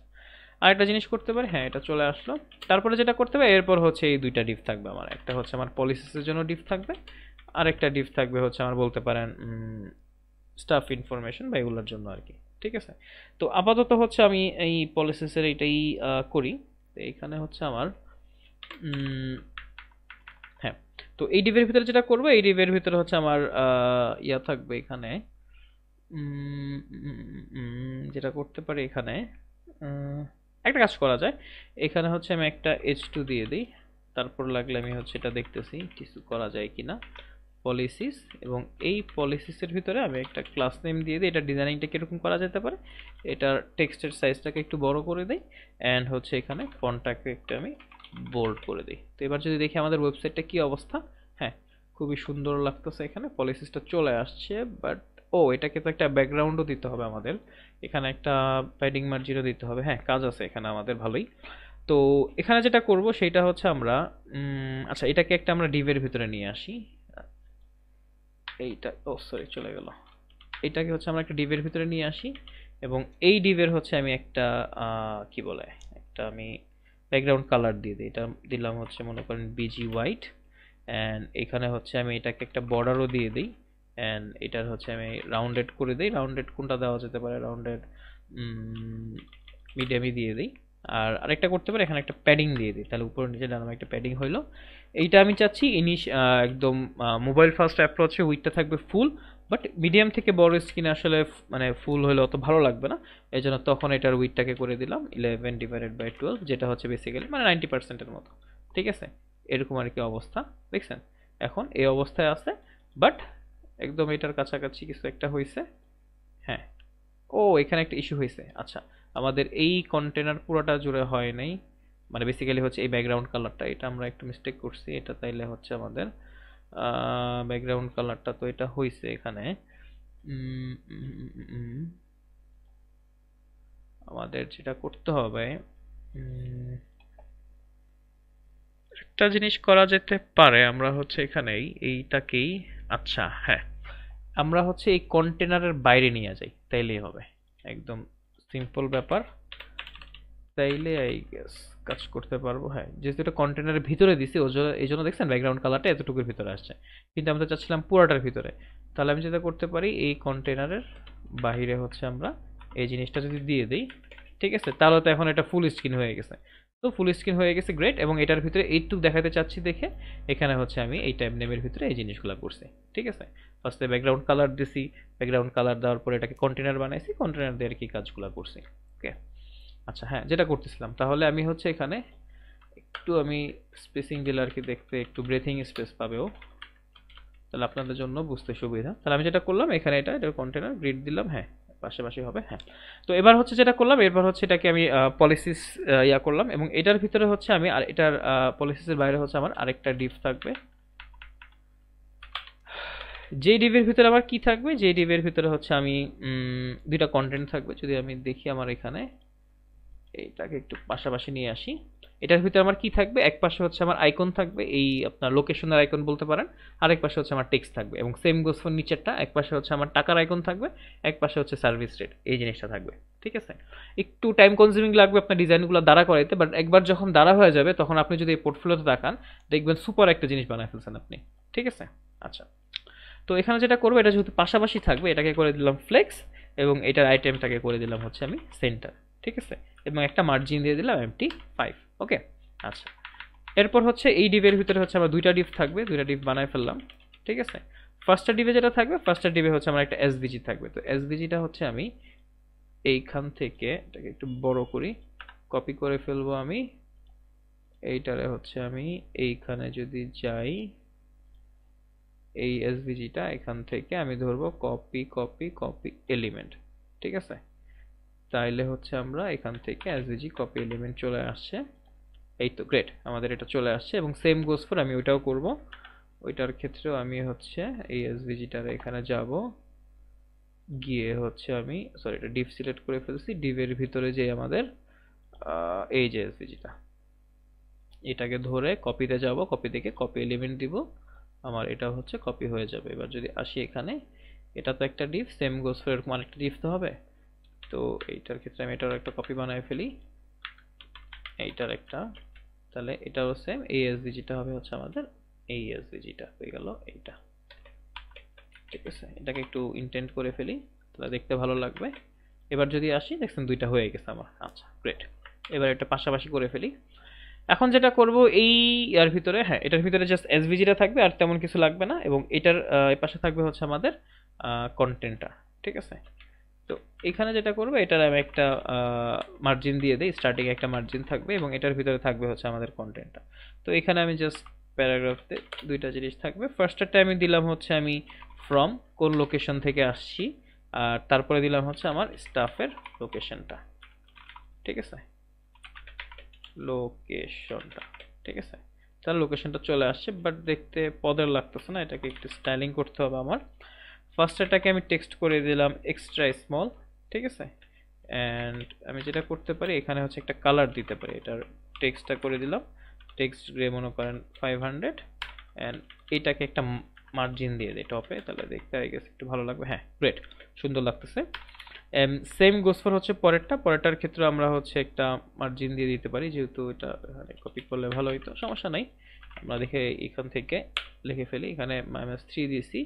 A: আরেকটা জিনিস করতে পারি, হ্যাঁ এটা চলে আসলো। তারপরে যেটা করতে পারি এরপর হচ্ছে এই দুইটা ডিভ থাকবে আমার, একটা হচ্ছে আমার পলিসিসের জন্য ডিভ থাকবে, আর একটা ডিভ থাকবে হচ্ছে আমার বলতে পারেন স্টাফ ইনফরমেশন বা এগুলোর জন্য আর কি, ঠিক আছে। তো আপাতত হচ্ছে আমি এই পলিসিসের এইটাই করি। তো এইখানে হচ্ছে আমার হ্যাঁ, তো এই ডিভের ভিতরে যেটা করবো এই ডিভের ভিতরে হচ্ছে আমার ইয়া থাকবে এখানে যেটা করতে পারি এখানে একটা কাজ করা যায়, এখানে হচ্ছে আমি একটা H2 দিয়ে দিই, তারপর লাগলে আমি হচ্ছে এটা দেখতেছি কিছু করা যায় কিনা পলিসিস, এবং এই পলিসিসের ভিতরে আমি একটা ক্লাস নেম দিয়ে দিই। এটা ডিজাইনিংটা কিরকম করা যেতে পারে, এটার টেক্সটের সাইজটাকে একটু বড় করে দিই অ্যান্ড হচ্ছে এখানে ফন্টটাকে একটু আমি বোল্ড করে দিই। তো এবার যদি দেখি আমাদের ওয়েবসাইটটা কি অবস্থা, হ্যাঁ খুবই সুন্দর লাগতেছে, এখানে পলিসিসটা চলে আসছে। বাট এটাকে তো একটা ব্যাকগ্রাউন্ডও দিতে হবে আমাদের, এখানে একটা প্যাডিং মার্জিনও দিতে হবে, হ্যাঁ কাজ আছে এখানে আমাদের ভালোই। তো এখানে যেটা করব সেটা হচ্ছে আমরা আচ্ছা এটাকে একটা আমরা ডিভের ভিতরে নিয়ে আসি, এইটা সরি চলে গেল, এইটাকে হচ্ছে আমরা একটা ডিভের ভিতরে নিয়ে আসি এবং এই ডিভের হচ্ছে আমি একটা কি বলে একটা আমি ব্যাকগ্রাউন্ড কালার দিয়ে দিই। এটা দিলাম হচ্ছে মনে করেন বিজি হোয়াইট অ্যান্ড এখানে হচ্ছে আমি এটাকে একটা বর্ডারও দিয়ে দিই অ্যান্ড এটার হচ্ছে আমি রাউন্ডেড করে দিই। রাউন্ডেড কোনটা দেওয়া যেতে পারে, রাউন্ডেড মিডিয়ামই দিয়ে দিই। আর আরেকটা করতে পারি এখানে একটা প্যাডিং দিয়ে দিই, তাহলে উপরে নিচে ডান একটা প্যাডিং হইলো। এইটা আমি চাচ্ছি একদম মোবাইল ফার্স্ট অ্যাপ্রোচে উইথটা থাকবে ফুল, বাট মিডিয়াম থেকে বড় স্ক্রিনে আসলে মানে ফুল হলে অত ভালো লাগবে না, এই জন্য তখন এটার উইথটাকে করে দিলাম 11/12, যেটা হচ্ছে বেসিক্যালি মানে 90%-এর মতো, ঠিক আছে। এরকম আর কি অবস্থা দেখছেন, এখন এই অবস্থায় আছে, বাট একদম এটার কাছাকাছি কিছু একটা হয়েছে। হ্যাঁ, এখানে একটা ইস্যু হয়েছে। আচ্ছা, আমাদের এই কন্টেনার পুরোটা জুড়ে হয় নাই, মানে বেসিক্যালি হচ্ছে এই ব্যাকগ্রাউন্ড কালারটা, এটা আমরা একটু মিস্টেক করছি। এটা তাইলে হচ্ছে আমাদের ব্যাকগ্রাউন্ড কালারটা তো এটা হয়েছে এখানে। আমাদের যেটা করতে হবে একটা জিনিস করা যেতে পারে, আমরা হচ্ছে এখানেই এইটাকেই আচ্ছা হ্যাঁ আমরা হচ্ছে এই কন্টেনারের বাইরে নিয়ে যাই, তাইলেই হবে, একদম সিম্পল ব্যাপার। তাইলে আই গেস কাজ করতে পারবো। হ্যাঁ, যেহেতু এটা কন্টেনারের ভিতরে দিছি এই জন্য দেখছেন ব্যাকগ্রাউন্ড কালারটা এতটুকুর ভিতরে আসছে, কিন্তু আমরা তো চাচ্ছিলাম পুরাটার ভিতরে। তাহলে আমি যেটা করতে পারি, এই কন্টেনারের বাহিরে হচ্ছে আমরা এই জিনিসটা যদি দিয়ে দিই, ঠিক আছে, তাহলে তো এখন এটা ফুল স্ক্রিন হয়ে গেছে। তো ফুল স্ক্রিন হয়ে গেছে, গ্রেট। এবং এটার ভিতরে এইটুকু দেখাতে চাচ্ছি দেখে এখানে হচ্ছে আমি এই টাইপ নেমের ভিতরে এই জিনিসগুলো করছি, ঠিক আছে। ফার্স্টে ব্যাকগ্রাউন্ড কালার দিছি, ব্যাকগ্রাউন্ড কালার দেওয়ার পরে এটাকে কন্টেনার বানাইছি, কন্টেনার দিয়ে আর কি কাজগুলো করছি। ওকে, আচ্ছা, হ্যাঁ, যেটা করতেছিলাম, তাহলে আমি হচ্ছে এখানে একটু আমি স্পেসিং দিলে আর কি দেখতে একটু ব্রেথিং স্পেস পাবেও, তাহলে আপনাদের জন্য বুঝতে সুবিধা। তাহলে আমি যেটা করলাম, এখানে এটার কন্টেনার গ্রিড দিলাম, হ্যাঁ, পাশাপাশি হবে, হ্যাঁ। তো এবার হচ্ছে যেটা করলাম, এরপর হচ্ছে এটাকে আমি পলিসিস ইয়া করলাম, এবং এটার ভিতরে হচ্ছে আমি আর এটার পলিসিসের বাইরে হচ্ছে আমার আরেকটা ডিভ থাকবে। যে ডিভের ভিতরে আবার কি থাকবে, যে ডিভের ভিতরে হচ্ছে আমি দুইটা কন্টেন্ট থাকবে। যদি আমি দেখি আমার এখানে এইটাকে একটু পাশাপাশি নিয়ে আসি, এটার ভিতরে আমার কি থাকবে, এক পাশে হচ্ছে আমার আইকন থাকবে, এই আপনার লোকেশনের আইকন বলতে পারেন, আরেক পাশে হচ্ছে আমার টেক্সট থাকবে, এবং সেম গোস ফর নিচেরটা, এক পাশে হচ্ছে আমার টাকার আইকন থাকবে, এক পাশে হচ্ছে সার্ভিস রেট, এই জিনিসটা থাকবে, ঠিক আছে। একটু টাইম কনজিউমিং লাগবে আপনার ডিজাইনগুলো দাঁড়া করাইতে, বাট একবার যখন দাঁড়া হয়ে যাবে তখন আপনি যদি এই পোর্টফোলিওতে দেখান, দেখবেন সুপার একটা জিনিস বানায় ফেলছেন আপনি, ঠিক আছে। আচ্ছা, তো এখানে যেটা করবো, এটা যেহেতু পাশাপাশি থাকবে, এটাকে করে দিলাম ফ্লেক্স, এবং এটার আইটেমটাকে করে দিলাম হচ্ছে আমি সেন্টার, ঠিক আছে, এবং একটা মার্জিন দিয়ে দিলাম MT5। ওকে, আচ্ছা, এরপর হচ্ছে এই ডিভের ভিতরে হচ্ছে আমার দুইটা ডিভ থাকবে, দুইটা ডিভ বানায় ফেললাম, ঠিক আছে। ফার্স্টটা ডিভে যেটা থাকবে, ফার্স্টটা ডিভে হচ্ছে আমার একটা এসভিজি থাকবে। তো এসভিজিটা হচ্ছে আমি এইখান থেকে এটাকে একটু বড় করি, কপি করে ফেলবো আমি এইটারে হচ্ছে আমি এইখানে যদি যাই, এই এসভিজিটা এখান থেকে আমি ধরবো কপি কপি কপি এলিমেন্ট, ঠিক আছে। তাইলে হচ্ছে আমরা এখান থেকে এসভিজি কপি এলিমেন্ট চলে আসছে, এই তো গ্রেট, আমাদের এটা চলে আসছে। এবং সেম গোস ফর আমি ওইটাও করব, ওইটার ক্ষেত্রেও আমি হচ্ছে এই এসভিজিটার এখানে যাব, গিয়ে হচ্ছে আমি সরি এটা ডিভ সিলেক্ট করে ফেলছি, ডিভের ভিতরে যে আমাদের এই যে এসভিজিটা, এটাকে ধরে কপিতে যাব, কপি থেকে কপি এলিমেন্ট দিব, আমার এটা হচ্ছে কপি হয়ে যাবে। এবার যদি আসি এখানে, এটা তো একটা ডিভ, সেম গোস ফর এরকম আরেকটা ডিভ তো হবে। তো এইটার ক্ষেত্রে আমি এটার একটা কপি বানায় ফেলি, এইটার একটা, তাহলে এটাও সেম, এই এসভিজিটা হবে হচ্ছে আমাদের এই এসভিজিটা হয়ে গেল এইটা, ঠিক আছে। এটাকে একটু ইনটেন্ট করে ফেলি, তাহলে দেখতে ভালো লাগবে। এবার যদি আসি, দেখছেন দুইটা হয়ে গেছে আমার। আচ্ছা, গ্রেট, এবার এটা পাশাপাশি করে ফেলি। এখন যেটা করব, এই এর ভিতরে, হ্যাঁ, এটার ভিতরে জাস্ট এসভিজিটা থাকবে, আর তেমন কিছু লাগবে না, এবং এটার এই পাশে থাকবে হচ্ছে আমাদের কন্টেন্টটা, ঠিক আছে। তো এখানে যেটা করবো, এটার আমি একটা মার্জিন দিয়ে দিই, স্টার্টিং একটা মার্জিন থাকবে, এবং এটার ভিতরে থাকবে হচ্ছে আমাদের কন্টেন্টটা। তো এখানে আমি জাস্ট প্যারাগ্রাফতে দুইটা জিনিস থাকবে। ফার্স্টটা আমি দিলাম হচ্ছে আমি ফ্রম, কোন লোকেশন থেকে আসছি, আর তারপরে দিলাম হচ্ছে আমার স্টাফের লোকেশনটা, ঠিক আছে, লোকেশনটা, ঠিক আছে। তার লোকেশনটা চলে আসছে, বাট দেখতে পদের লাগতেছে না, এটাকে একটু স্টাইলিং করতে হবে আমার। ফার্স্টটাকে আমি টেক্সট করে দিলাম এক্সট্রা স্মল, ঠিক আছে। অ্যান্ড আমি যেটা করতে পারি, এখানে হচ্ছে একটা কালার দিতে পারি, এটার টেক্সটটা করে দিলাম টেক্সট গ্রে মনে করেন 500, অ্যান্ড এইটাকে একটা মার্জিন দিয়ে দিই টপে, তাহলে দেখতে হয়ে গেছে, একটু ভালো লাগবে, হ্যাঁ, গ্রেট, সুন্দর লাগতেছে। সেম গোস ফর হচ্ছে পরেরটার ক্ষেত্রে আমরা হচ্ছে একটা মার্জিন দিয়ে দিতে পারি, যেহেতু এটা কপি করলে ভালো হইতো, সমস্যা নাই, আমরা দেখে এখান থেকে লিখে ফেলি, এখানে -3 দিয়েছি,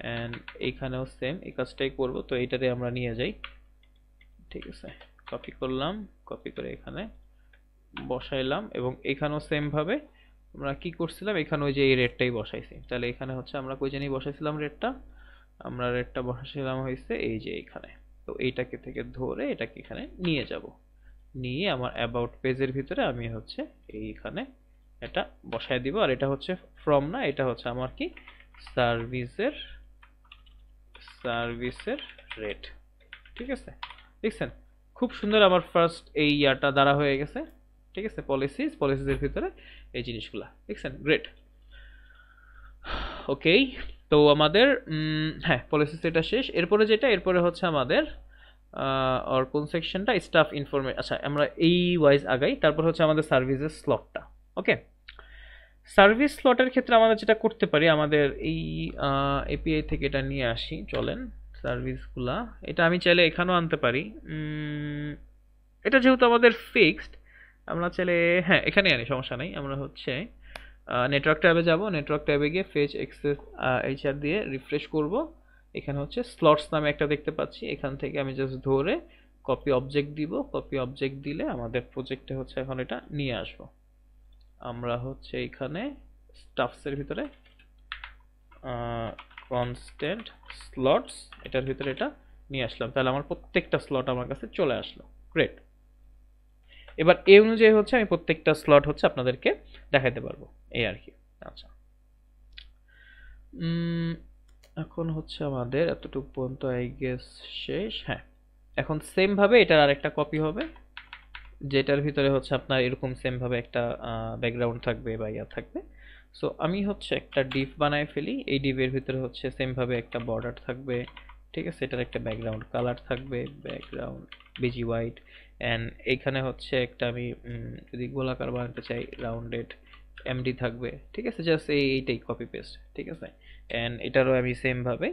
A: অ্যান্ড এইখানেও সেম এই কাজটাই করব। তো এইটাতে আমরা নিয়ে যাই, ঠিক আছে, কপি করলাম, কপি করে এখানে বসাইলাম, এবং এখানেও সেম ভাবে আমরা কি করছিলাম, এখানে ওই যে এই রেটটাই বসাইছি, তাহলে এখানে হচ্ছে আমরা কই জানি বসাইছিলাম রেটটা, আমরা রেটটা বসাইছিলাম হয়েছে এই যে এইখানে। তো এইটাকে থেকে ধরে এটাকে এখানে নিয়ে যাব, নিয়ে আমার অ্যাবাউট পেজের ভিতরে আমি হচ্ছে এইখানে এটা বসায় দিব, আর এটা হচ্ছে ফ্রম না, এটা হচ্ছে আমার কি সার্ভিসের রেট, ঠিক আছে। দেখছেন খুব সুন্দর আমার ফার্স্ট এই ইয়ারটা দ্বারা হয়ে গেছে, ঠিক আছে। পলিসিসের ভিতরে এই জিনিসগুলা দেখছেন, গ্রেট। ওকেই, তো আমাদের হ্যাঁ, পলিসিস এটা শেষ। এরপরে হচ্ছে আমাদের আর কোন সেকশনটা, স্টাফ ইনফরমেশন। আচ্ছা, আমরা এই ওয়াইজ আগাই, তারপর হচ্ছে আমাদের সার্ভিসের স্লটটা। ওকে, সার্ভিস স্লটের ক্ষেত্রে আমাদের যেটা করতে পারি, আমাদের এই এপিআই থেকে এটা নিয়ে আসি, চলেন সার্ভিসগুলা, এটা আমি চাইলে এখানেও আনতে পারি। এটা যেহেতু আমাদের ফিক্সড, আমরা চাইলে হ্যাঁ এখানে আনি, সমস্যা নেই। আমরা হচ্ছে নেটওয়ার্ক ট্যাবে যাব, নেটওয়ার্ক ট্যাবে গিয়ে ফেচ এক্সেস এইচআর দিয়ে রিফ্রেশ করব। এখানে হচ্ছে স্লটস নামে একটা দেখতে পাচ্ছি, এখান থেকে আমি জাস্ট ধরে কপি অবজেক্ট দিব, কপি অবজেক্ট দিলে আমাদের প্রজেক্টে হচ্ছে এখন এটা নিয়ে আসবো। আমরা হচ্ছে এখানে স্টাফসের ভিতরে কনস্ট্যান্ট স্লটস এটার ভিতরে এটা নিয়ে আসলাম, তাহলে আমার প্রত্যেকটা স্লট আমার কাছে চলে আসলো। গ্রেট। এবার এই অনুযায়ী হচ্ছে আমি প্রত্যেকটা স্লট হচ্ছে আপনাদেরকে দেখাতে পারবো, এই আর কি। আচ্ছা, এখন হচ্ছে আমাদের এতটুকু পর্যন্ত আই গেস শেষ। হ্যাঁ, এখন সেম ভাবে এটার আরেকটা কপি হবে, যেটার ভিতরে হচ্ছে আপনার এরকম সেম ভাবে একটা ব্যাকগ্রাউন্ড থাকবে বা ইয়া থাকবে। সো আমি হচ্ছে একটা ডিভ বানায় ফেলি, এই ডিভের ভিতরে হচ্ছে সেম ভাবে একটা বর্ডার থাকবে, ঠিক আছে, এটার একটা ব্যাকগ্রাউন্ড কালার থাকবে, ব্যাকগ্রাউন্ড বিজি হোয়াইট, অ্যান্ড এইখানে হচ্ছে একটা আমি যদি গোলাকার বানাতে চাই রাউন্ডেড এমডি থাকবে, ঠিক আছে, জাস্ট এইটাই কপি পেস্ট, ঠিক আছে। অ্যান্ড এটারও আমি সেম ভাবে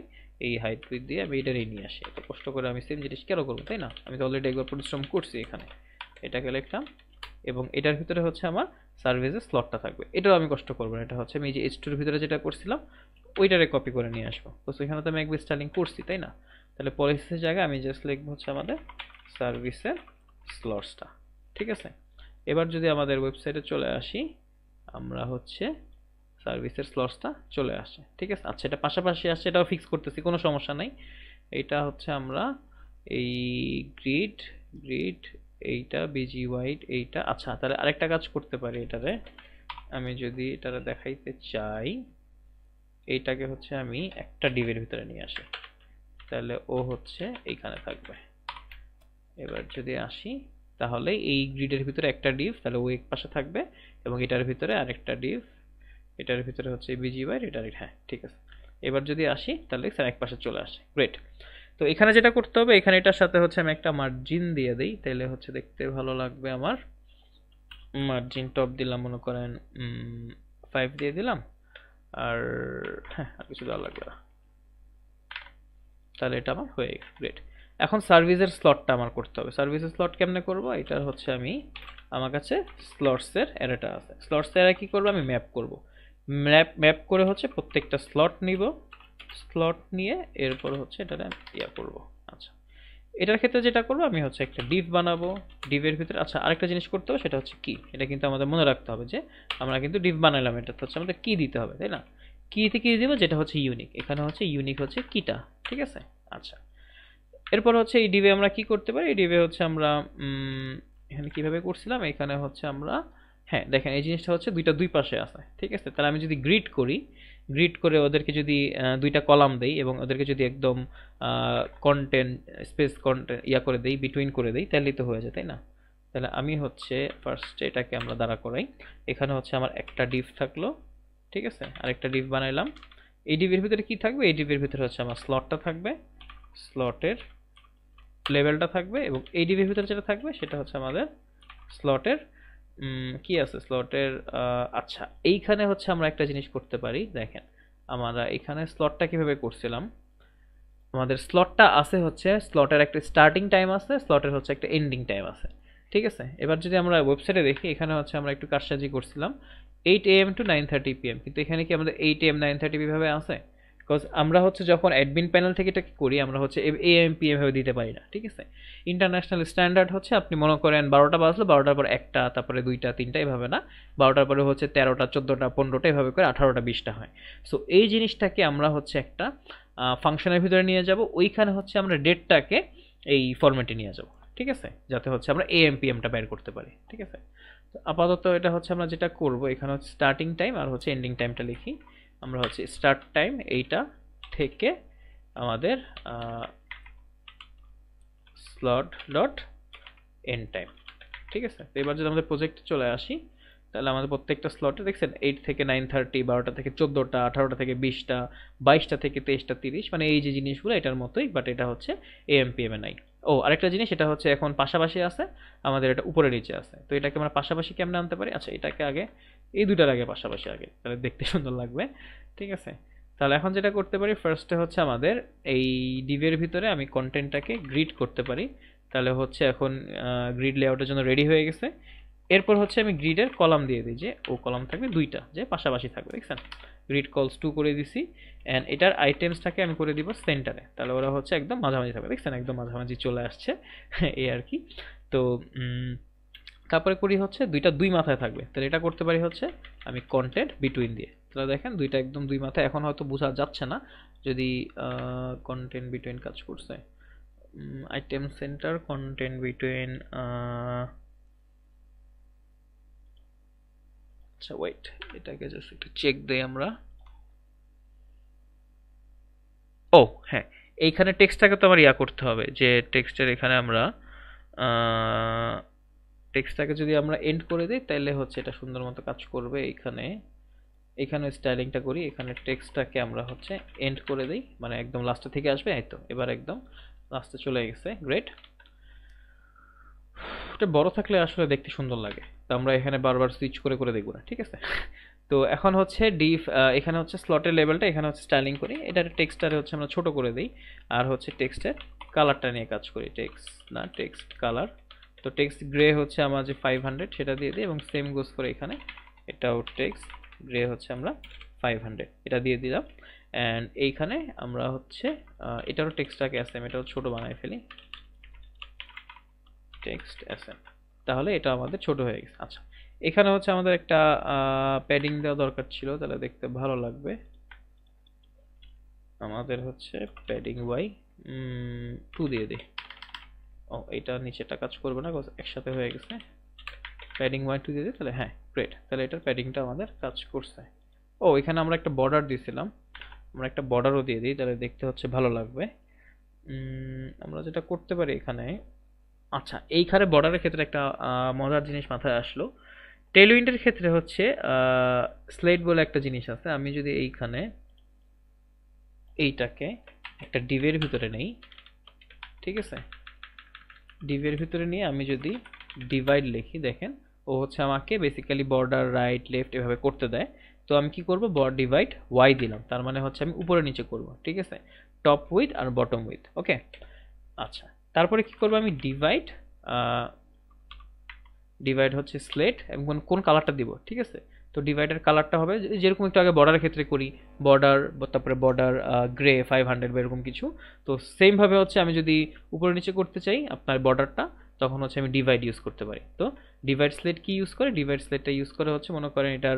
A: এই হাইট উইথ দিয়ে আমি এটারই নিয়ে আসি। এত কষ্ট করে আমি সেম জিনিস কেন করবো, তাই না? আমি তো অলরেডি একবার পরিশ্রম করছি এখানে। এটাকে লিখলাম এবং এটার ভিতরে হচ্ছে আমার সার্ভিসের স্লটটা থাকবে, এটাও আমি কষ্ট করবো না, এটা হচ্ছে আমি যে H2 এর ভিতরে যেটা করছিলাম ওইটারে কপি করে নিয়ে আসবো। তো এখানে তো আমি একবার স্টাইলিং করছি, তাই না? তাহলে পলিসিসের জায়গায় আমি জাস্ট লিখবো হচ্ছে আমাদের সার্ভিসের স্লটসটা, ঠিক আছে। এবার যদি আমাদের ওয়েবসাইটে চলে আসি, আমরা হচ্ছে সার্ভিসের স্লটসটা চলে আসে, ঠিক আছে। আচ্ছা, এটা পাশাপাশি আসছে, এটাও ফিক্স করতেছি, কোনো সমস্যা নাই। এটা হচ্ছে আমরা এই গ্রিড গ্রিড এইটা বিজি হোয়াইট এইটা। আচ্ছা, তাহলে আরেকটা কাজ করতে পারি এটারে, আমি যদি এটারে দেখাইতে চাই, এইটাকে হচ্ছে আমি একটা ডিভের ভিতরে নিয়ে আসি, তাহলে ও হচ্ছে এইখানে থাকবে। এবার যদি আসি, তাহলে এই গ্রিডের ভিতরে একটা ডিভ, তাহলে ও এক পাশে থাকবে এবং এটার ভিতরে আরেকটা ডিভ, এটার ভিতরে হচ্ছে বিজি হোয়াইট এটার, হ্যাঁ ঠিক আছে। এবার যদি আসি তাহলে স্যার এক পাশে চলে আসে, গ্রেট। তো এখানে যেটা করতে হবে, এখানে এটার সাথে হচ্ছে আমি একটা মার্জিন দিয়ে দিই, তাহলে হচ্ছে দেখতে ভালো লাগবে আমার। মার্জিন টপ দিলাম মনে করেন 5 দিয়ে দিলাম, আর হ্যাঁ আর কিছু দেওয়া লাগবে না, তাহলে এটা আমার হয়ে গেছে, গ্রেট। এখন সার্ভিসের স্লটটা আমার করতে হবে। সার্ভিসের স্লট কেমনে করব, এটা হচ্ছে আমি, আমার কাছে স্লটসের অ্যারেটা আছে, স্লটসের অ্যারে কি করব, আমি ম্যাপ করব। ম্যাপ করে হচ্ছে প্রত্যেকটা স্লট নিব, স্লট নিয়ে এরপর হচ্ছে এটা ইয়া করব। আচ্ছা, এটার ক্ষেত্রে যেটা করবো আমি হচ্ছে একটা ডিভ বানাবো, ডিভের ভিতরে আচ্ছা আরেকটা জিনিস করতে হবে, সেটা হচ্ছে কি, এটা কিন্তু আমাদের মনে রাখতে হবে যে আমরা কিন্তু ডিভ বানাইলাম, এটা হচ্ছে আমাদের কি দিতে হবে, তাই না? কি থেকে দিব, যেটা হচ্ছে ইউনিক, এখানে হচ্ছে ইউনিক হচ্ছে কিটা, ঠিক আছে। আচ্ছা, এরপর হচ্ছে এই ডিভে আমরা কি করতে পারি, এই ডিভে হচ্ছে আমরা এখানে কিভাবে করছিলাম, এখানে হচ্ছে আমরা, হ্যাঁ দেখেন এই জিনিসটা হচ্ছে দুই পাশে আছে, ঠিক আছে। তাহলে আমি যদি গ্রিড করি, গ্রিড করে ওদেরকে যদি দুইটা কলাম দেই এবং ওদেরকে যদি একদম কন্টেন্ট স্পেস কন্টেন্ট ইয়া করে দেই, বিটুইন করে দেই, তাহলেই তো হয়ে যায়, তাই না? তাহলে আমি হচ্ছে ফার্স্ট এটাকে আমরা দাঁড়া করাই, এখানে হচ্ছে আমার একটা ডিভ থাকলো, ঠিক আছে, আরেকটা ডিভ বানাইলাম। এই ডিভের ভিতরে কি থাকবে, এই ডিভের ভিতরে হচ্ছে আমার স্লটটা থাকবে, স্লটের লেভেলটা থাকবে, এবং এই ডিভির ভিতরে যেটা থাকবে সেটা হচ্ছে আমাদের স্লটের কি আছে স্লটের। আচ্ছা, এইখানে হচ্ছে আমরা একটা জিনিস করতে পারি, দেখেন আমরা এখানে স্লটটা কিভাবে করছিলাম, আমাদের স্লটটা আছে হচ্ছে স্লটের একটা স্টার্টিং টাইম আছে, স্লটের হচ্ছে একটা এন্ডিং টাইম আছে, ঠিক আছে। এবার যদি আমরা ওয়েবসাইটে দেখি, এখানে হচ্ছে আমরা একটু কারসাজি করছিলাম 8 AM to 9:30 PM, কিন্তু এখানে কি আমাদের 8 AM 9:30 ভাবে আছে? বিকজ আমরা হচ্ছে যখন অ্যাডমিন প্যানেল থেকে এটা করি, আমরা হচ্ছে AM PM ভাবে দিতে পারি না, ঠিক আছে। ইন্টারন্যাশনাল স্ট্যান্ডার্ড হচ্ছে আপনি মনে করেন 12টা বাজলো, 12টার পর একটা, তারপরে 2টা 3টা এভাবে না, 12টার পরে হচ্ছে 13টা 14টা 15টা এভাবে করে 18টা 20টা হয়। সো এই জিনিসটাকে আমরা হচ্ছে একটা ফাংশনের ভিতরে নিয়ে যাব, ওইখানে হচ্ছে আমরা ডেটটাকে এই ফরম্যাটে নিয়ে যাব, ঠিক আছে, যাতে হচ্ছে আমরা AM PMটা বের করতে পারি, ঠিক আছে। তো আপাতত এটা হচ্ছে আমরা যেটা করব, এখানে হচ্ছে স্টার্টিং টাইম আর হচ্ছে এন্ডিং টাইমটা লিখি। আমরা হচ্ছে স্টার্ট টাইম এইটা থেকে আমাদের স্লট ডট এন্ড টাইম, ঠিক আছে। তো এবার যদি আমাদের প্রজেক্টে চলে আসি, তাহলে আমাদের প্রত্যেকটা স্লটে দেখছেন 8 থেকে 9:30, 12টা থেকে 14টা, 18টা থেকে 20টা, 22টা থেকে 23টা 30, মানে এই যে জিনিসগুলো এটার মতোই, বাট এটা হচ্ছে AM PM এ নাই। ও আরেকটা জিনিস, এটা হচ্ছে এখন পাশাপাশি আছে, আমাদের এটা উপরে নিচে আছে, তো এটাকে আমরা পাশাপাশি কেমনে আনতে পারি, আচ্ছা এটাকে আগে এই দুটার আগে পাশাপাশি আগে, তাহলে দেখতে সুন্দর লাগবে, ঠিক আছে। তাহলে এখন যেটা করতে পারি, ফার্স্টে হচ্ছে আমাদের এই ডিভের ভিতরে আমি কন্টেন্টটাকে গ্রিড করতে পারি, তাহলে হচ্ছে এখন গ্রিড লেআউটের জন্য রেডি হয়ে গেছে। এরপর হচ্ছে আমি গ্রিডের কলাম দিয়ে দিই, যে ও কলাম থাকবে দুইটা, যে পাশাপাশি থাকবে, দেখছেন? গ্রিড কলস 2 করে দিছি। অ্যান্ড এটার আইটেমসটাকে আমি করে দিব সেন্টারে, তাহলে ওরা হচ্ছে একদম মাঝামাঝি থাকবে, দেখছেন? একদম মাঝামাঝি চলে আসছে। এই আর কি। তো তারপরে করি হচ্ছে দুইটা দুই মাথায় থাকবে, তাহলে এটা করতে পারি হচ্ছে আমি কন্টেন্ট বিটুইন দিয়ে। তাহলে দেখেন দুইটা একদম দুই মাথায়, এখন হয়তো বোঝা যাচ্ছে না যদি কন্টেন্ট বিটুইন কাজ করছে। আইটেম সেন্টার কন্টেন্ট বিটুইন, আচ্ছা ওয়েট, এটাকে জাস্ট একটু চেক দেই আমরা। ও হ্যাঁ, এইখানে টেক্সটটাকে তো আমার ইয়া করতে হবে, যে টেক্সটের এখানে আমরা টেক্সটটাকে যদি আমরা এন্ড করে দিই তাহলে হচ্ছে এটা সুন্দর মতো কাজ করবে। এইখানে এখানে স্টাইলিংটা করি, এখানে টেক্সটটাকে আমরা হচ্ছে এন্ড করে দিই, মানে একদম লাস্টে থেকে আসবে। এই তো এবার একদম লাস্টে চলে গেছে, গ্রেট। এটা বড় থাকলে আসলে দেখতে সুন্দর লাগে, তো আমরা এখানে বারবার সুইচ করে করে দেখবো না, ঠিক আছে? তো এখন হচ্ছে ডিফ, এখানে হচ্ছে স্লটের লেভেলটা এখানে হচ্ছে স্টাইলিং করি, এটার টেক্সটারে হচ্ছে আমরা ছোট করে দিই। আর হচ্ছে টেক্সটের কালারটা নিয়ে কাজ করি, টেক্সট না টেক্সট কালার। তো টেক্সট গ্রে হচ্ছে আমার যে 500 সেটা দিয়ে দিই, এবং সেম গোজ করে এখানে এটাও টেক্সট গ্রে হচ্ছে আমরা 500 এটা দিয়ে দিলাম। অ্যান্ড এইখানে আমরা হচ্ছে এটারও টেক্সটটাকে এসএম, এটাও ছোট বানাই ফেলি, টেক্সট এসএম। তাহলে এটা আমাদের ছোট হয়ে গেছে। আচ্ছা, এখানে হচ্ছে আমাদের একটা প্যাডিং দেওয়া দরকার ছিল, তাহলে দেখতে ভালো লাগবে। আমাদের হচ্ছে প্যাডিং ওয়াই 2 দিয়ে দিই। ও এটা নিচেটা কাজ করবে না, একসাথে হয়ে গেছে। প্যাডিং ওয়াই 2 দিয়ে দিই, তাহলে হ্যাঁ গ্রেট, তাহলে এটার প্যাডিংটা আমাদের কাজ করছে। ও এখানে আমরা একটা বর্ডার দিয়েছিলাম, আমরা একটা বর্ডারও দিয়ে দিই, তাহলে দেখতে হচ্ছে ভালো লাগবে। আমরা যেটা করতে পারি এখানে, আচ্ছা এইখানে বর্ডারের ক্ষেত্রে একটা মজার জিনিস মাথায় আসলো। টেলউইন্ডের ক্ষেত্রে হচ্ছে স্লেট বলে একটা জিনিস আছে, আমি যদি এইখানে এইটাকে একটা ডিভের ভিতরে নেই, ঠিক আছে? ডিভের ভিতরে নিয়ে আমি যদি ডিভাইড লিখি, দেখেন ও হচ্ছে আমাকে বেসিক্যালি বর্ডার রাইট লেফট এভাবে করতে দেয়। তো আমি কি করব, ডিভাইড ওয়াই দিলাম, তার মানে হচ্ছে আমি উপরে নিচে করব, ঠিক আছে? টপ উইথ আর বটম উইথ, ওকে। আচ্ছা, তারপরে কি করব, আমি ডিভাইড ডিভাইড হচ্ছে স্লেট, এবং কোন কালারটা দিব, ঠিক আছে? তো ডিভাইডের কালারটা হবে যেরকম একটু আগে বর্ডারের ক্ষেত্রে করি, বর্ডার, তারপরে বর্ডার গ্রে 500 বা এরকম কিছু। তো সেম ভাবে হচ্ছে আমি যদি উপরে নিচে করতে চাই আপনার বর্ডারটা, তখন হচ্ছে আমি ডিভাইড ইউজ করতে পারি। তো ডিভাইড স্লেট কি ইউজ করে, ডিভাইড স্লেটটা ইউজ করে হচ্ছে মনে করেন এটার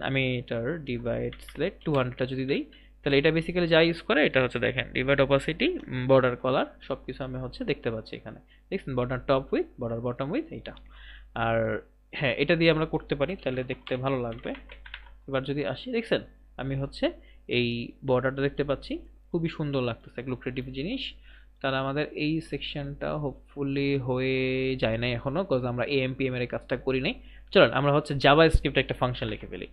A: আমি এটার ডিভাইড স্লেট 200টা যদি দেই, তাহলে এটা বেসিক্যালি যা ইউজ করে এটা হচ্ছে দেখেন ডিভাইড অপাসিটি, বর্ডার কালার সব কিছু আমি হচ্ছে দেখতে পাচ্ছি এখানে, দেখছেন? Border top with, border bottom with, এইটা। আর হ্যাঁ, এটা দিয়ে আমরা করতে পারি, তাহলে দেখতে ভালো লাগবে। এবার যদি আসি, দেখছেন আমি হচ্ছে এই বর্ডারটা দেখতে পাচ্ছি, খুবই সুন্দর লাগতেছে, লুক্রেটিভ জিনিস। তাহলে আমাদের এই সেকশনটা হোপফুলি হয়ে যায় না এখনো, কজ আমরা এএমপিএম এর কাজটা করি নাই। চলুন আমরা হচ্ছে জাভা স্ক্রিপ্টে একটা ফাংশন লিখে ফেলি।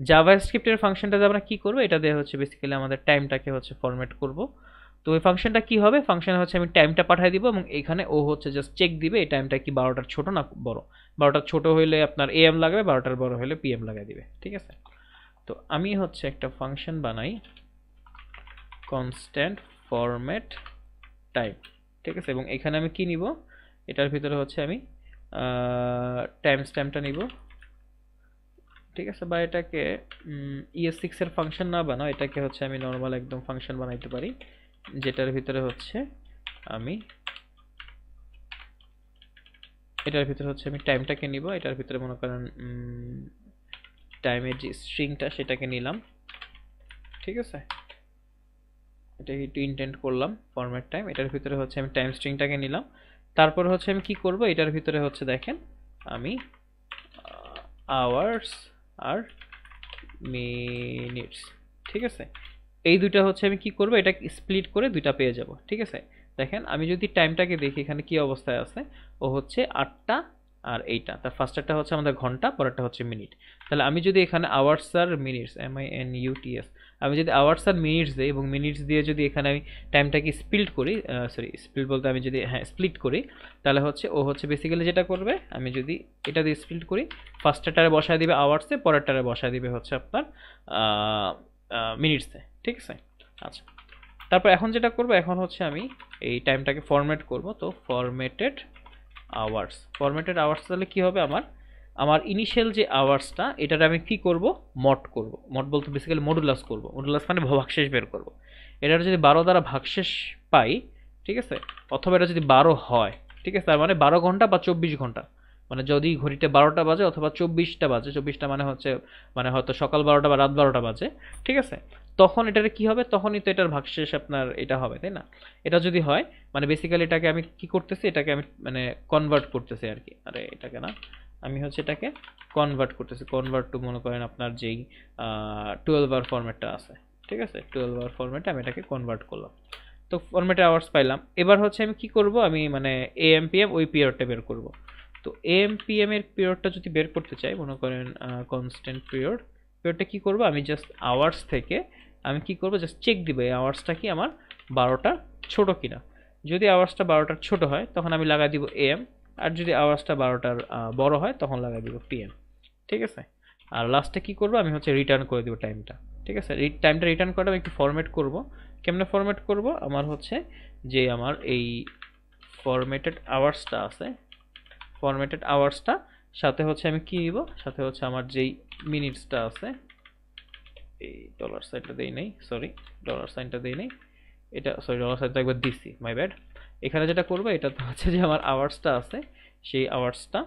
A: জাভা স্ক্রিপ্টের ফাংশনটাতে আমরা কি করবো, এটা দিয়ে হচ্ছে বেসিক্যালি আমাদের টাইমটাকে হচ্ছে ফরম্যাট করব। তো ওই ফাংশনটা কি হবে, ফাংশন হচ্ছে আমি টাইমটা পাঠিয়ে দিব, এবং এখানে ও হচ্ছে জাস্ট চেক দিবে এই টাইমটা কি 12টার ছোট না বড়। 12টার ছোট হইলে আপনার এএম লাগবে, 12টার বড় হলে পিএম লাগাই দিবে, ঠিক আছে? তো আমি হচ্ছে একটা ফাংশন বানাই, কনস্ট্যান্ট ফরম্যাট টাইম, ঠিক আছে? এবং এখানে আমি কি নিব, এটার ভিতরে হচ্ছে আমি টাইম স্ট্যাম্পটা নিব, ঠিক আছে? বা এটাকে ES6 এর ফাংশন না বানাও, এটাকে হচ্ছে আমি নর্মাল একদম ফাংশন বানাইতে পারি, যেটার ভিতরে হচ্ছে আমি এটার ভিতরে হচ্ছে আমি টাইমটাকে নিব, এটার ভিতরে মনে করেন টাইমের যে স্ট্রিংটা সেটাকে নিলাম, ঠিক আছে? এটাকে একটু ইনটেন্ট করলাম ফরম্যাট টাইম, এটার ভিতরে হচ্ছে আমি টাইম স্ট্রিংটাকে নিলাম। তারপর হচ্ছে আমি কি করব, এটার ভিতরে হচ্ছে দেখেন আমি আওয়ার্স আর মিনিটস, ঠিক আছে? এই দুইটা হচ্ছে আমি কি করব, এটা স্প্লিট করে দুইটা পেয়ে যাব, ঠিক আছে? দেখেন আমি যদি টাইমটাকে দেখি এখানে কি অবস্থায় আছে, ও হচ্ছে 8টা, আর এইটা তার ফার্স্টেরটা হচ্ছে আমাদের ঘন্টা, পরেরটা হচ্ছে মিনিট। তাহলে আমি যদি এখানে আওয়ার্স আর মিনিটস, MINUTS, আমি যদি আওয়ার্স আর মিনিটস দিই, এবং মিনিটস দিয়ে যদি এখানে আমি টাইমটাকে স্প্লিট করি, সরি স্প্লিট বলতে আমি যদি হ্যাঁ স্প্লিট করি, তাহলে হচ্ছে ও হচ্ছে বেসিক্যালি যেটা করবে, আমি যদি এটা দিয়ে স্প্লিট করি, ফার্স্টেরটারে বসায় দিবে আওয়ার্সে, পরেরটারে বসায় দিবে হচ্ছে আপনার মিনিটসে, ঠিক আছে? আচ্ছা, তারপর এখন যেটা করব, এখন হচ্ছে আমি এই টাইমটাকে ফরম্যাট করব। তো ফরম্যাটেড আওয়ার্স। ফরম্যাটেড আওয়ার্স তাহলে কি হবে, আমার আমার ইনিশিয়াল যে আওয়ার্সটা এটার আমি কি করব, মড করব। মড বলতে বেসিক্যালি মডুলাস করব। মডুলাস মানে ভাগশেষ বের করব। এটার যদি 12 দ্বারা ভাগশেষ পাই, ঠিক আছে, অথবা এটা যদি 12 হয়, ঠিক আছে, তার মানে 12 ঘন্টা বা 24 ঘন্টা, মানে যদি ঘড়িতে 12টা বাজে অথবা 24টা বাজে, 24টা মানে হচ্ছে মানে হয়তো সকাল 12টা বা রাত 12টা বাজে, ঠিক আছে, তখন এটার কি হবে, তখনই তো এটার ভাগশেষ আপনার এটা হবে, তাই না? এটা যদি হয় মানে বেসিক্যালি এটাকে আমি কি করতেছি, এটাকে আমি মানে কনভার্ট করতেছি আর কি, আরে এটাকে না, আমি হচ্ছে এটাকে কনভার্ট করতেছি, কনভার্ট টু মনে করেন আপনার যেই 12 আওয়ার ফরম্যাটটা আছে, ঠিক আছে, 12 আওয়ার ফরম্যাটে আমি এটাকে কনভার্ট করলাম। তো ফরম্যাটে আওয়ার্স পাইলাম। এবার হচ্ছে আমি কি করব, আমি মানে এএম পিএম ওই পিরিয়ডটা বের করব। তো এএম পিএম এর পিরিয়ডটা যদি বের করতে চাই, মনে করেন কনস্ট্যান্ট পিরিয়ডটা কি করব, আমি জাস্ট আওয়ার্স থেকে আমি কি করব, জাস্ট চেক দিব এই আওয়ার্সটা কি আমার 12টা ছোট কিনা। যদি আওয়ার্সটা 12টার ছোট হয় তখন আমি লাগাই দিব এএম, আর যদি আওয়ার্সটা 12টার বড় হয় তখন লাগাই দিব পিএম, ঠিক আছে। আর লাস্টে কি করব, আমি হচ্ছে রিটার্ন করে দিব টাইমটা, ঠিক আছে। টাইমটা রিটার্ন করে আমি একটু ফরম্যাট করব। কেমনে ফরম্যাট করব, আমার হচ্ছে যে আমার এই ফরম্যাটেড আওয়ার্সটা আছে, ফরম্যাটেড আওয়ার্সটা সাথে হচ্ছে আমি কি দিব, সাথে হচ্ছে আমার যেই মিনিটসটা আছে, এই ডলার সাইনটা দেই নাই, সরি ডলার সাইনটা দেই নাই, এটা সরি ডলার সাইনটা একবার দিছি, মাই ব্যাড। এখানে যেটা করবো এটা তো হচ্ছে যে আমার আওয়ার্সটা আছে, সেই আওয়ার্সটা,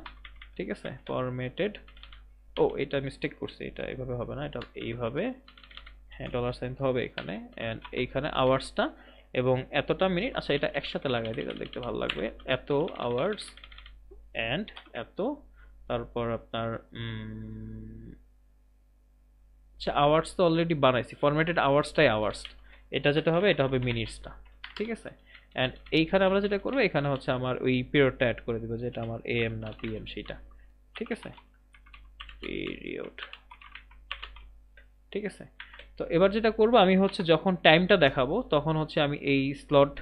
A: ঠিক আছে, ফরম্যাটেড, ও এটা মিস্টেক করছি, এটা এইভাবে হবে না, এটা এইভাবে, হ্যাঁ ডলার সাইন তো হবে এখানে, অ্যান্ড এইখানে আওয়ার্সটা এবং এতটা মিনিট, আচ্ছা এটা একসাথে লাগাই দিই, দেখতে ভালো লাগবে, এত আওয়ার্স অ্যান্ড এত, তারপর আপনার আচ্ছা আওয়ার্স তো অলরেডি বানাইছি, ফরম্যাটেড আওয়ার্সটাই আওয়ার্স, এটা যেটা হবে এটা হবে মিনিটসটা, ঠিক আছে। অ্যান্ড এইখানে আমরা যেটা করবো, এখানে হচ্ছে আমার ওই পিরিয়ডটা অ্যাড করে দিব, যেটা আমার এএম না পিএম সেটা, ঠিক আছে, পিরিয়ড, ঠিক আছে। তো এবার যেটা করব, আমি হচ্ছে যখন টাইমটা দেখাবো তখন হচ্ছে আমি এই slot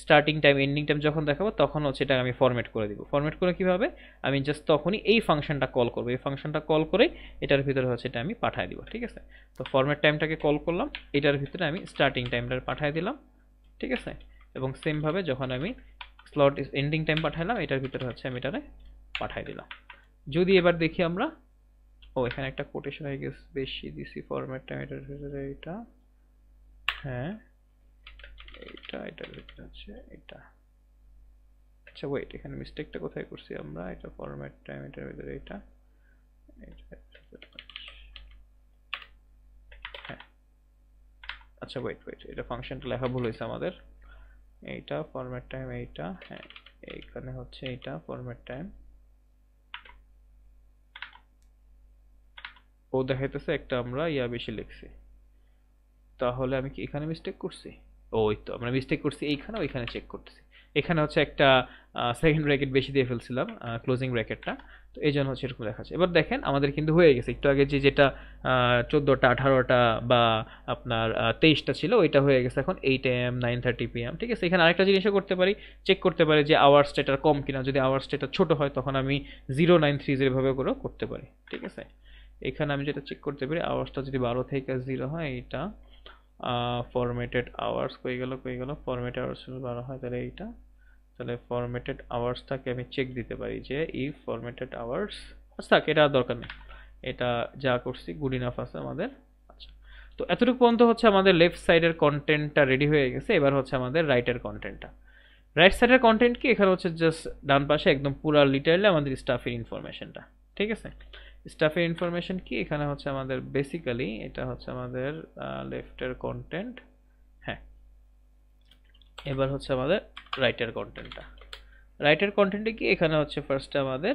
A: starting time ending time যখন দেখাবো তখন হচ্ছে এটা আমি ফরম্যাট করে দিব। ফরম্যাট করে কিভাবে, আমি জাস্ট তখনই এই ফাংশনটা কল করব, এই ফাংশনটা কল করে এটার ভিতরে হচ্ছে এটা আমি পাঠিয়ে দিব, ঠিক আছে। তো ফরম্যাট টাইমটাকে কল করলাম, এটার ভিতরে আমি স্টার্টিং টাইমটা পাঠিয়ে দিলাম, ঠিক আছে। এবং সেম ভাবে যখন আমি স্লট এন্ডিং টাইম পাঠাইলাম, এটার ভিতরে হচ্ছে আমি এটারে পাঠিয়ে দিলাম। যদি এবার দেখি আমরা, ও এখানে একটা কোটেশন হয়ে গেছে, বেশি দিছি ফরম্যাট টাইম এটার ভিতরে, এটা হ্যাঁ এটা এটার ভিতরে হচ্ছে এটা, আচ্ছা ওয়েট এখানে মিস্টেকটা কোথায় করছি আমরা, এটা ফরম্যাট টাইম এটার ভিতরে এটা, হ্যাঁ আচ্ছা ওয়েট ওয়েট, এটা ফাংশনটা লেখা ভুল হয়েছে আমাদের, এইটা ফরম্যাট টাইম, এইটা হ্যাঁ এইখানে হচ্ছে এটা ফরম্যাট টাইম, ও দেখাইতেছে একটা আমরা বেশি লিখছি, তাহলে আমি কি এখানে মিস্টেক করছি, ওই তো আমরা মিস্টেক করছি এইখানে, ওইখানে চেক করতেছি, এখানে হচ্ছে একটা সেকেন্ড ব্র্যাকেট বেশি দিয়ে ফেলছিলাম, ক্লোজিং ব্র্যাকেটটা, তো এই জন্য হচ্ছে এরকম দেখাচ্ছে। এবার দেখেন আমাদের কিন্তু হয়ে গেছে, একটু আগে যেটা 14টা 18টা বা আপনার 23টা ছিল ওইটা হয়ে গেছে এখন 8 AM 9:30 PM, ঠিক আছে। এখানে আরেকটা জিনিসও করতে পারি, চেক করতে পারি যে আওয়ার্স এটা কম কিনা, যদি আওয়ার্স এটা ছোট হয় তখন আমি 0930 ভাবে করেও করতে পারি, ঠিক আছে। এখানে আমি যেটা চেক করতে পারি, আওয়ার্সটা যদি 12 থেকে 0 হয়, এটা ফরম্যাটেড আওয়ার্স কই গেল ফরম্যাটেড আওয়ার্স 12 হয়, তাহলে এইটা, তাহলে ফরম্যাটেড আওয়ার্সটাকে আমি চেক দিতে পারি যে ইফ ফরম্যাটেড আওয়ার্স, আচ্ছা এটা আর দরকার নেই, এটা যা করছি গুড ইনাফ আছে আমাদের। আচ্ছা, তো এতটুকু পর্যন্ত হচ্ছে আমাদের লেফট সাইডের কন্টেন্টটা রেডি হয়ে গেছে। এবার হচ্ছে আমাদের রাইটের কন্টেন্টটা, রাইট সাইডের কন্টেন্ট কি, এখানে হচ্ছে জাস্ট ডান পাশে একদম পুরো লিটারালি আমাদের স্টাফের ইনফরমেশনটা, ঠিক আছে। স্টাফের ইনফরমেশন কি, এখানে হচ্ছে আমাদের বেসিক্যালি এটা হচ্ছে আমাদের লেফটের কন্টেন্ট, হ্যাঁ এবার হচ্ছে আমাদের রাইটের কন্টেন্টটা, রাইটের কন্টেন্টে কি এখানে হচ্ছে ফার্স্টে আমাদের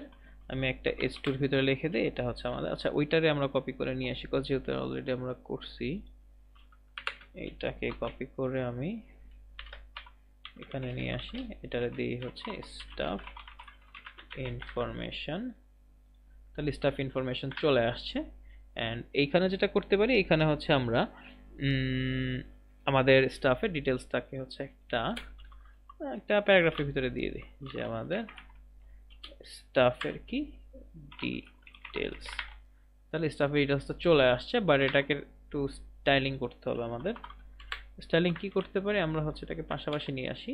A: আমি একটা h2 এর ভিতরে লিখে দিই, এটা হচ্ছে আমাদের, আচ্ছা ওইটারে আমরা কপি করে নিয়ে আসি, যেহেতু অলরেডি আমরা করছি, এইটাকে কপি করে আমি এখানে নিয়ে আসি, এটারে দিই হচ্ছে স্টাফ ইনফরমেশন, তাহলে স্টাফ ইনফরমেশন চলে আসছে। অ্যান্ড এইখানে যেটা করতে পারি, এখানে হচ্ছে আমরা আমাদের স্টাফের ডিটেলসটাকে হচ্ছে একটা প্যারাগ্রাফের ভিতরে দিয়ে দিই যে আমাদের স্টাফের কি ডিটেলস, তাহলে স্টাফের ডিটেলসটা চলে আসছে, বাট এটাকে একটু স্টাইলিং করতে হবে আমাদের। স্টাইলিং কি করতে পারি, আমরা হচ্ছে এটাকে পাশাপাশি নিয়ে আসি,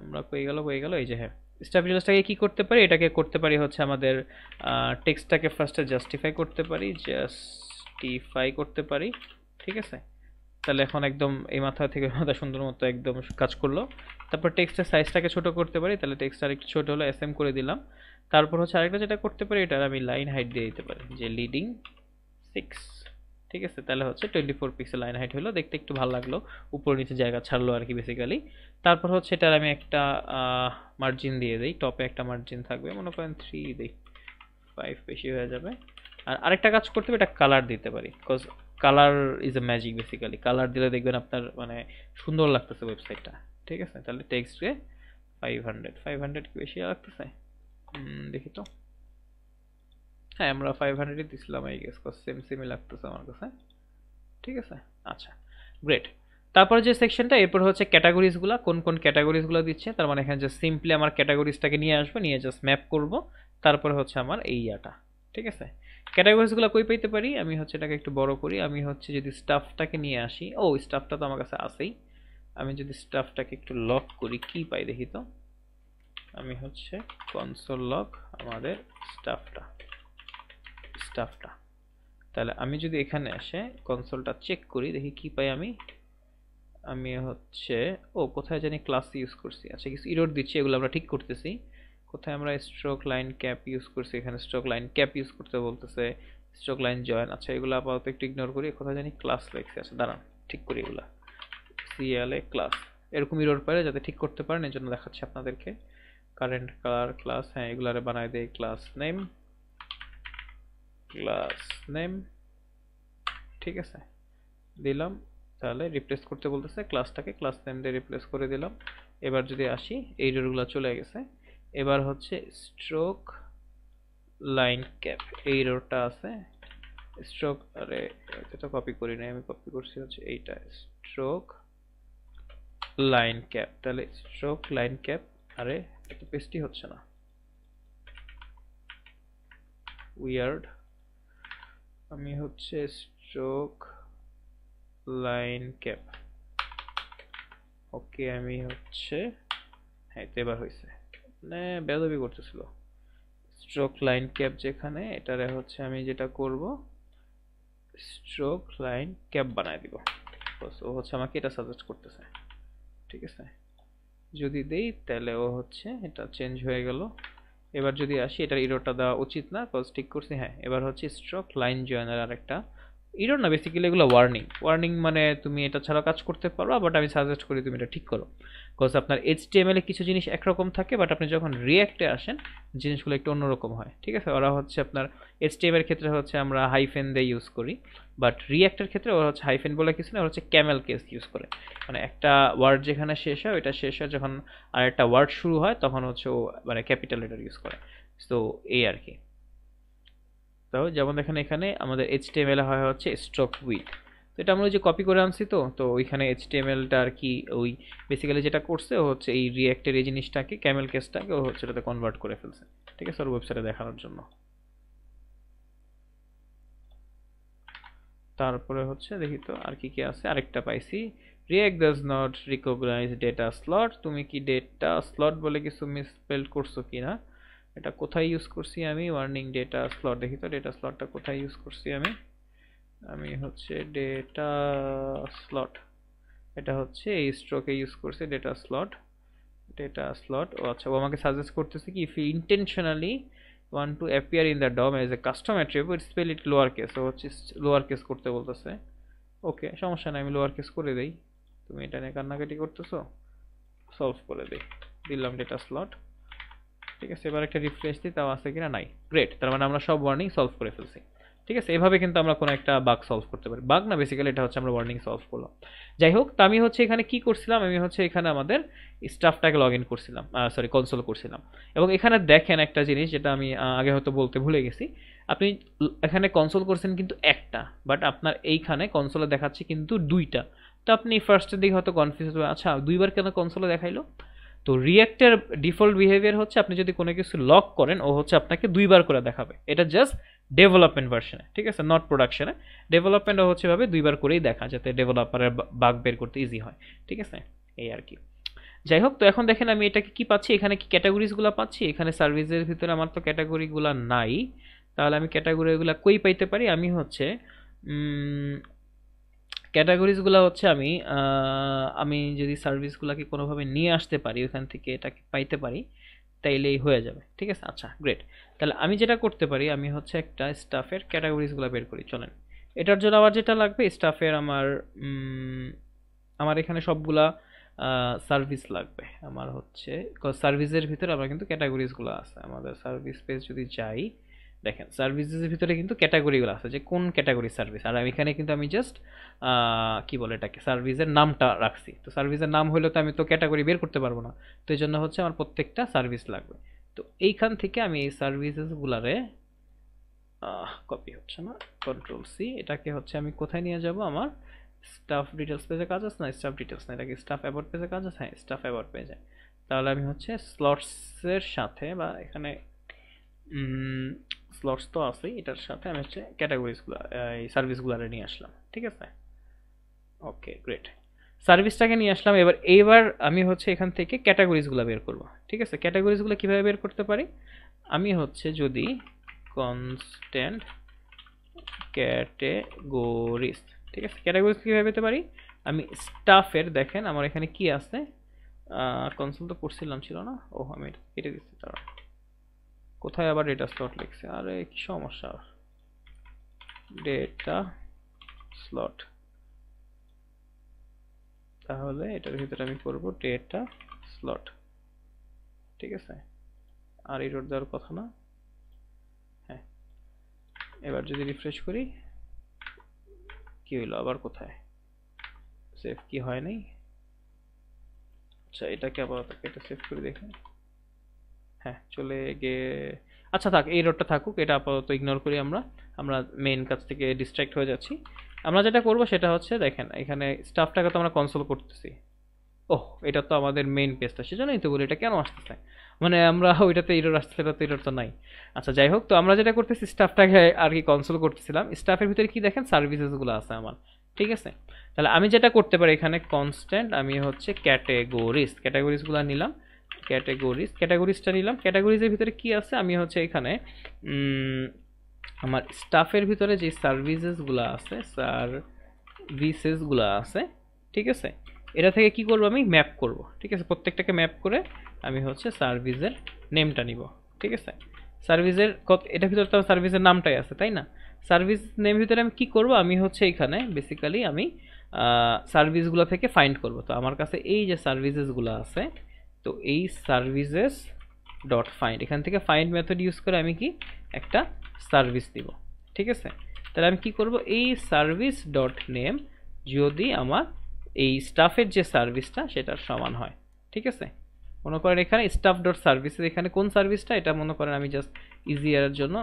A: আমরা কই গেল এই যে, হ্যাঁ স্ট্যাবিলাইজটাকে কি করতে পারি, এটাকে করতে পারি হচ্ছে আমাদের টেক্সটটাকে ফার্স্টে জাস্টিফাই করতে পারি, ঠিক আছে। তাহলে এখন একদম এই মাথা থেকে মাথা সুন্দর মতো একদম কাজ করলো। তারপর টেক্সটের সাইজটাকে ছোট করতে পারি, তাহলে টেক্সট আর একটু ছোট হলো, এসএম করে দিলাম। তারপর হচ্ছে আরেকটা যেটা করতে পারি, এটার আমি লাইন হাইট দিয়ে দিতে পারি যে লিডিং 6, ঠিক আছে। তাহলে হচ্ছে 24 পিক্সেল লাইন হাইট হলো, দেখতে একটু ভালো লাগলো, উপর নিচে জায়গা ছাড়লো আর কি বেসিক্যালি। তারপর হচ্ছে এটার আমি একটা মার্জিন দিয়ে দিই, টপে একটা মার্জিন থাকবে, মনে করেন 3 দিই, 5 বেশি হয়ে যাবে। আর আরেকটা কাজ করতে হবে, এটা কালার দিতে পারি, because colour is a magic basically. Colour দিলে দেখবেন আপনার মানে সুন্দর লাগতেছে ওয়েবসাইটটা, ঠিক আছে। তাহলে টেক্সটে 500 কি বেশি লাগতেছে, দেখি তো। হ্যাঁ, আমরা 500ই দিছিলাম আই গেস, কজ সেমই লাগতেছে আমার কাছে, ঠিক আছে। আচ্ছা, গ্রেট। তারপর যে সেকশনটা, এরপর হচ্ছে ক্যাটাগরিজগুলো, কোন কোন ক্যাটাগরিজগুলো দিচ্ছে। তার মানে এখানে জাস্ট সিম্পলি আমার ক্যাটাগরিজটাকে নিয়ে আসবো, নিয়ে জাস্ট ম্যাপ করব। তারপরে হচ্ছে আমার এই ইয়াটা, ঠিক আছে। ক্যাটাগরিজগুলো কই পাইতে পারি, আমি হচ্ছে এটাকে একটু বড় করি। আমি হচ্ছে যদি স্টাফটাকে নিয়ে আসি, ও স্টাফটা তো আমার কাছে আছেই। আমি যদি স্টাফটাকে একটু লক করি, কি পাই দেখি তো। আমি হচ্ছে কনসোল লক আমাদের স্টাফটা। তাহলে আমি যদি এখানে এসে কনসোলটা চেক করি, দেখি কি পাই আমি। আমি হচ্ছে কোথায় জানি ক্লাস ইউজ করছি, আচ্ছা কিছু এরর দিচ্ছি, এগুলো আমরা ঠিক করতেছি। কোথায় আমরা স্ট্রোক লাইন ক্যাপ ইউজ করছি, এখানে স্ট্রোক লাইন ক্যাপ ইউজ করতে বলতেছে, স্ট্রোক লাইন জয়েন, আচ্ছা এগুলো আপাতত একটু ইগনোর করি। কোথায় জানি ক্লাস লেখছে, আচ্ছা দাঁড়ান ঠিক করি এগুলা, সিএলএ ক্লাস। এরকম এরর পারে, যাতে ঠিক করতে পারেন এর জন্য দেখাচ্ছি আপনাদেরকে। কারেন্ট কালার ক্লাস, হ্যাঁ এগুলারে বানায় দেই ক্লাস নেম, ঠিক আছে দিলাম। তাহলে রিপ্লেস করতে বলতেছে ক্লাসটাকে, ক্লাস নেম দিয়ে রিপ্লেস করে দিলাম। এবার যদি আসি, এই এররগুলো চলে গেছে। এবার হচ্ছে স্ট্রোক লাইন ক্যাপ, এই এররটা আছে। স্ট্রোক, আরে এটা কপি করি নাই, আমি কপি করছি হচ্ছে এইটা, স্ট্রোক লাইন ক্যাপ। তাহলে স্ট্রোক লাইন ক্যাপ, আরে এটা পেস্টই হচ্ছে না, উইয়ার্ড। আমি হচ্ছে স্ট্রোক লাইন ক্যাপ, ওকে আমি হচ্ছে, হ্যাঁ তো এবার হয়েছে, মানে বেয়াদবি করতেছিল। স্ট্রোক লাইন ক্যাপ যেখানে, এটারে হচ্ছে আমি যেটা করব, স্ট্রোক লাইন ক্যাপ বানায় দিব। ও হচ্ছে আমাকে এটা সাজেস্ট করতেছে, ঠিক আছে। যদি দেই তাহলে ও হচ্ছে এটা চেঞ্জ হয়ে গেল। এবার যদি আসি, এটার ইরোটা দেওয়া উচিত না, কজ ঠিক করছি। হ্যাঁ, এবার হচ্ছে স্ট্রোক লাইন জয়েনার আর একটা ইরোর না, বেসিক্যালি এগুলো ওয়ার্নিং মানে তুমি এটা ছাড়া কাজ করতে পারো, বাট আমি সাজেস্ট করি তুমি এটা ঠিক করো। বিকজ আপনার এইচটিএমএল এ কিছু জিনিস একরকম থাকে, বাট আপনি যখন রিঅ্যাক্টে আসেন জিনিসগুলো একটু অন্যরকম হয়, ঠিক আছে। ওরা হচ্ছে আপনার এইচটিএমএল এর ক্ষেত্রে হচ্ছে আমরা হাইফেন দিয়ে ইউজ করি, বাট রিঅ্যাক্টের ক্ষেত্রে ওরা হচ্ছে হাইফেন বলে কিছু না, ওরা হচ্ছে ক্যামেল কেস ইউজ করে। মানে একটা ওয়ার্ড যেখানে শেষ হয়, ওইটা শেষ হয় যখন আর একটা ওয়ার্ড শুরু হয়, তখন হচ্ছে ও মানে ক্যাপিটাল লেটার ইউজ করে। তো এই আর কি। তো যেমন দেখেন এখানে আমাদের এইচটিএমএল হয় হচ্ছে স্ট্রোক উইথ, তো এটা আমরা যে কপি করে আনছি, তো ওইখানে এইচটিএমএলটা আর কি ওই বেসিক্যালি যেটা করছে ও হচ্ছে এই রিঅ্যাক্টের এই জিনিসটাকে, ক্যামেল কেসটাকে ও হচ্ছে এটাতে কনভার্ট করে ফেলছে, ঠিক আছে, ওর ওয়েবসাইটে দেখানোর জন্য। তারপরে হচ্ছে দেখি তো আর কি কি আছে, আরেকটা পাইছি, react does not recognise data slot. তুমি কি ডেটা স্লট বলে কিছু মিসস্পেল করছো কিনা, এটা কোথায় ইউজ করছি আমি, ওয়ার্নিং ডেটা স্লট, দেখি তো ডেটা স্লটটা কোথায় ইউজ করছি আমি হচ্ছে ডেটা স্লট, এটা হচ্ছে এই স্ট্রোকে ইউজ করছি ডেটা স্লট। ও আচ্ছা, ও আমাকে সাজেস্ট করতেছে কি, if you intentionally want to appear in the DOM as a custom attribute, spell it lower case, ও হচ্ছে লোয়ার কেস করতে বলতেছে। ওকে, সমস্যা নাই, আমি লোয়ার কেস করে দেই, তুমি এটা নিয়ে কান্নাকাটি করতেছো, সলভ করে দেই, দিলাম ডেটা স্লট, ঠিক আছে। এবার একটা রিফ্রেশ দিই, তাও আছে কিনা, নাই। গ্রেট, তার মানে আমরা সব ওয়ার্নিং সলভ করে ফেলছি, ঠিক আছে। এভাবে কিন্তু আমরা কোনো একটা বাগ সলভ করতে পারি, বাগ না বেসিক্যালি এটা হচ্ছে আমরা ওয়ার্নিং সলভ করলাম। যাই হোক, তো আমি হচ্ছে এখানে কি করছিলাম, আমি হচ্ছে এখানে আমাদের স্টাফটাকে লগ ইন করছিলাম, সরি কনসোল করছিলাম। এবং এখানে দেখেন একটা জিনিস যেটা আমি আগে হয়তো বলতে ভুলে গেছি, আপনি এখানে কনসোল করছেন কিন্তু একটা, বাট আপনার এইখানে কনসোলে দেখাচ্ছে কিন্তু দুইটা। তো আপনি ফার্স্টের দিকে হয়তো কনফিউজ হবে, আচ্ছা দুইবার কেন কনসোলে দেখাইলো। তো রিঅ্যাক্টের ডিফল্ট বিহেভিয়ার হচ্ছে আপনি যদি কোনো কিছু লক করেন, ও হচ্ছে আপনাকে দুইবার করে দেখাবে, এটা জাস্ট ডেভেলপমেন্ট ভার্সনে, ঠিক আছে, নট প্রোডাকশনে। ডেভেলপমেন্ট হচ্ছে ভাবে দুইবার করেই দেখা, যাতে ডেভেলপারের বাগ বের করতে ইজি হয়, ঠিক আছে, এই আর কি। যাই হোক, তো এখন দেখেন আমি এটাকে কি পাচ্ছি, এখানে কি ক্যাটাগরিজগুলো পাচ্ছি, এখানে সার্ভিসের ভিতরে আমার তো ক্যাটাগরিগুলো নাই। তাহলে আমি ক্যাটাগরিগুলো কই পাইতে পারি, আমি হচ্ছে ক্যাটাগরিজগুলো হচ্ছে আমি যদি সার্ভিসগুলোকে কোনোভাবে নিয়ে আসতে পারি ওখান থেকে এটাকে পাইতে পারি, তাইলেই হয়ে যাবে। ঠিক আছে, আচ্ছা গ্রেট। তাহলে আমি যেটা করতে পারি, আমি হচ্ছে একটা স্টাফের ক্যাটাগরিজগুলো বের করি, চলেন। এটার জন্য আবার যেটা লাগবে স্টাফের আমার এখানে সবগুলা সার্ভিস লাগবে। আমার হচ্ছে সার্ভিসের ভিতরে আমার কিন্তু ক্যাটাগরিজগুলো আছে। আমাদের সার্ভিস পেজ যদি যাই, দেখেন সার্ভিসের ভিতরে কিন্তু ক্যাটাগরিগুলো আছে যে কোন ক্যাটাগরি সার্ভিস। আর এখানে কিন্তু আমি জাস্ট কি বলে এটাকে, সার্ভিসের নামটা রাখছি। তো সার্ভিসের নাম হলে তো আমি তো ক্যাটাগরি বের করতে পারবো না। তো এই জন্য হচ্ছে আমার প্রত্যেকটা সার্ভিস লাগবে। তো এইখান থেকে আমি এই সার্ভিসেসগুলারে কপি হচ্ছে না, কন্ট্রোল সি, এটাকে হচ্ছে আমি কোথায় নিয়ে যাব, আমার স্টাফ ডিটেলস পেজে কাজ আছে না, স্টাফ ডিটেলস না, এটাকে স্টাফ অ্যাবাউট পেজে কাজ আছে, হ্যাঁ স্টাফ অ্যাবাউট পেজে। তাহলে আমি হচ্ছে স্লটসের সাথে বা এখানে স্লটস তো আছেই, এটার সাথে আমি হচ্ছে ক্যাটাগরিজগুলো এই সার্ভিসগুলো নিয়ে আসলাম। ঠিক আছে, ওকে গ্রেট। সার্ভিসটাকে নিয়ে আসলাম। এইবার আমি হচ্ছে এখান থেকে ক্যাটাগরিজগুলো বের করব। ঠিক আছে, ক্যাটাগরিজগুলো কিভাবে বের করতে পারি, আমি হচ্ছে যদি কনস্ট্যান্ট ক্যাটেগরিজ, ঠিক আছে, ক্যাটাগরিজ কিভাবে পেতে পারি, আমি স্টাফের, দেখেন আমার এখানে কি আছে, কনসোল তো পড়ছিলাম, ছিল না, ও আমি এটা কেটে দিচ্ছি, তারা কোথায় আবার ডেটা স্লট লিখছে, আরে কি সমস্যা, ডেটা স্লট, তাহলে এটার ভিতরে আমি করব ডেটা স্লট। ঠিক আছে, আর এরর দেওয়ার কথা না, হ্যাঁ। এবার যদি রিফ্রেশ করি, কি হইলো আবার, কোথায় সেভ কি হয় নাই, আচ্ছা এটাকে আবার এটা সেভ করে দেখি, হ্যাঁ চলে গিয়ে, আচ্ছা থাক, এই রোডটা থাকুক, এটা আপাতত ইগনোর করি। আমরা আমরা মেইন কাজ থেকে ডিস্ট্রাক্ট হয়ে যাচ্ছি। আমরা যেটা করব সেটা হচ্ছে, দেখেন এখানে স্টাফটাকে তো আমরা কনসোল করতেছি, ওহ এটা তো আমাদের মেইন পেজটা, সেজন্যই তো বলি এটা কেন আসতেছে, মানে আমরা ওইটাতে এরর আসতেছে, এটা তো এরর তো নাই। আচ্ছা যাই হোক, তো আমরা যেটা করতেছি স্টাফটাকে আর কি কনসোল করতেছিলাম। স্টাফের ভিতরে কি দেখেন সার্ভিসেসগুলো আছে আমার। ঠিক আছে, তাহলে আমি যেটা করতে পারি এখানে কনস্ট্যান্ট, আমি হচ্ছে ক্যাটাগরিজগুলো নিলাম, ক্যাটাগরিজটা নিলাম। ক্যাটাগরিজের ভিতরে কি আছে, আমি হচ্ছে এখানে আমার স্টাফের ভিতরে যে সার্ভিসেসগুলো আছে, ঠিক আছে, এটা থেকে কি করব, আমি ম্যাপ করব। ঠিক আছে, প্রত্যেকটাকে ম্যাপ করে আমি হচ্ছে সার্ভিসের নেমটা নিব। ঠিক আছে, সার্ভিসের এটার ভিতরে তো সার্ভিসের নামটাই আছে, তাই না? সার্ভিস নেম ভিতরে আমি কি করব, আমি হচ্ছে এখানে বেসিক্যালি আমি সার্ভিসগুলো থেকে ফাইন্ড করব। তো আমার কাছে এই যে সার্ভিসেসগুলো আছে, তো এই সার্ভিসেস ডট ফাইন্ড, এখান থেকে ফাইন্ড মেথড ইউজ করে আমি কি একটা সার্ভিস দিব। ঠিক আছে, তাহলে আমি কি করব, এই সার্ভিস ডট নেম যদি আমার এই স্টাফের যে সার্ভিসটা সেটার সমান হয়। ঠিক আছে, মনে করেন এখানে স্টাফ ডট সার্ভিসেস, এখানে কোন সার্ভিসটা, এটা মনে করেন আমি জাস্ট ইজিয়ারের জন্য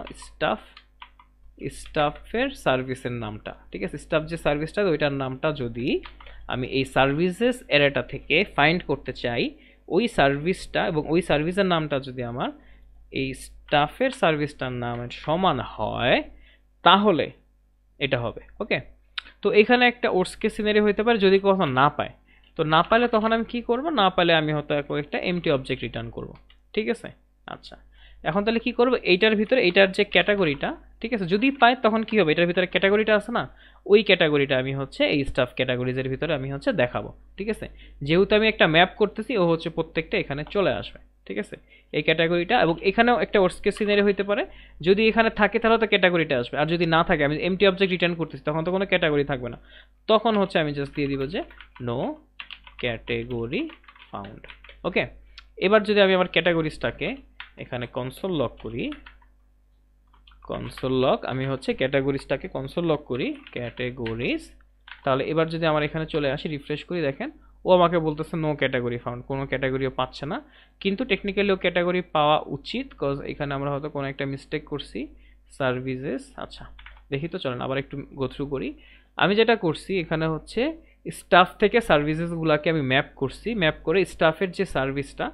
A: স্টাফের সার্ভিসের নামটা, ঠিক আছে, স্টাফ যে সার্ভিসটা ওইটার নামটা যদি আমি এই সার্ভিসেস এরিয়াটা থেকে ফাইন্ড করতে চাই, ওই সার্ভিসটা এবং ওই সার্ভিসের নামটা যদি আমার এই স্টাফের সার্ভিসটার নামের সমান হয়, তাহলে এটা হবে। ওকে, তো এখানে একটা ওর্স্ট কেস সিনারি হতে পারে যদি কখনো না পায়, তো না পাইলে তখন আমি কি করব, না পাইলে আমি হয়তো একটা এমটি অবজেক্ট রিটার্ন করব। ঠিক আছে, আচ্ছা এখন তাহলে কি করব, এইটার ভিতরে এইটার যে ক্যাটাগরিটা, ঠিক আছে, যদি পাই তখন কি হবে, এটার ভিতরে ক্যাটাগরিটা আছে না, ওই ক্যাটাগরিটা আমি হচ্ছে এই স্টাফ ক্যাটাগরিজের ভিতরে আমি হচ্ছে দেখাবো। ঠিক আছে, যেহেতু আমি একটা ম্যাপ করতেছি, ও হচ্ছে প্রত্যেকটা এখানে চলে আসবে। ঠিক আছে, এই ক্যাটাগরিটা, এবং এখানেও একটা ওয়ার্স্ট কেস সিনারি হইতে পারে, যদি এখানে থাকে তাহলে তো ক্যাটাগরিটা আসবে, আর যদি না থাকে, আমি এমটি অবজেক্ট রিটার্ন করতেছি, তখন তো কোনো ক্যাটাগরি থাকবে না, তখন হচ্ছে আমি জাস্ট দিয়ে দিব যে নো ক্যাটাগরি ফাউন্ড। ওকে, এবার যদি আমি আমার ক্যাটাগরিজটাকে এখানে কনসোল লক করি, কনসোল লক, আমি হচ্ছে ক্যাটাগরিজটাকে কনসোল লক করি ক্যাটাগরিজ, তাহলে এবার যদি আমার এখানে চলে আসি, রিফ্রেশ করি, দেখেন ও আমাকে বলতেছে নো ক্যাটাগরি ফাউন্ড, কোনো ক্যাটাগরিও পাচ্ছে না। কিন্তু টেকনিক্যালি ও ক্যাটাগরি পাওয়া উচিত, কজ এখানে আমরা হয়তো কোনো একটা মিস্টেক করছি। সার্ভিসেস, আচ্ছা দেখি তো, চলেন আবার একটু গো থ্রু করি। আমি যেটা করছি এখানে হচ্ছে স্টাফ থেকে সার্ভিসেসগুলোকে আমি ম্যাপ করছি, ম্যাপ করে স্টাফের যে সার্ভিসটা,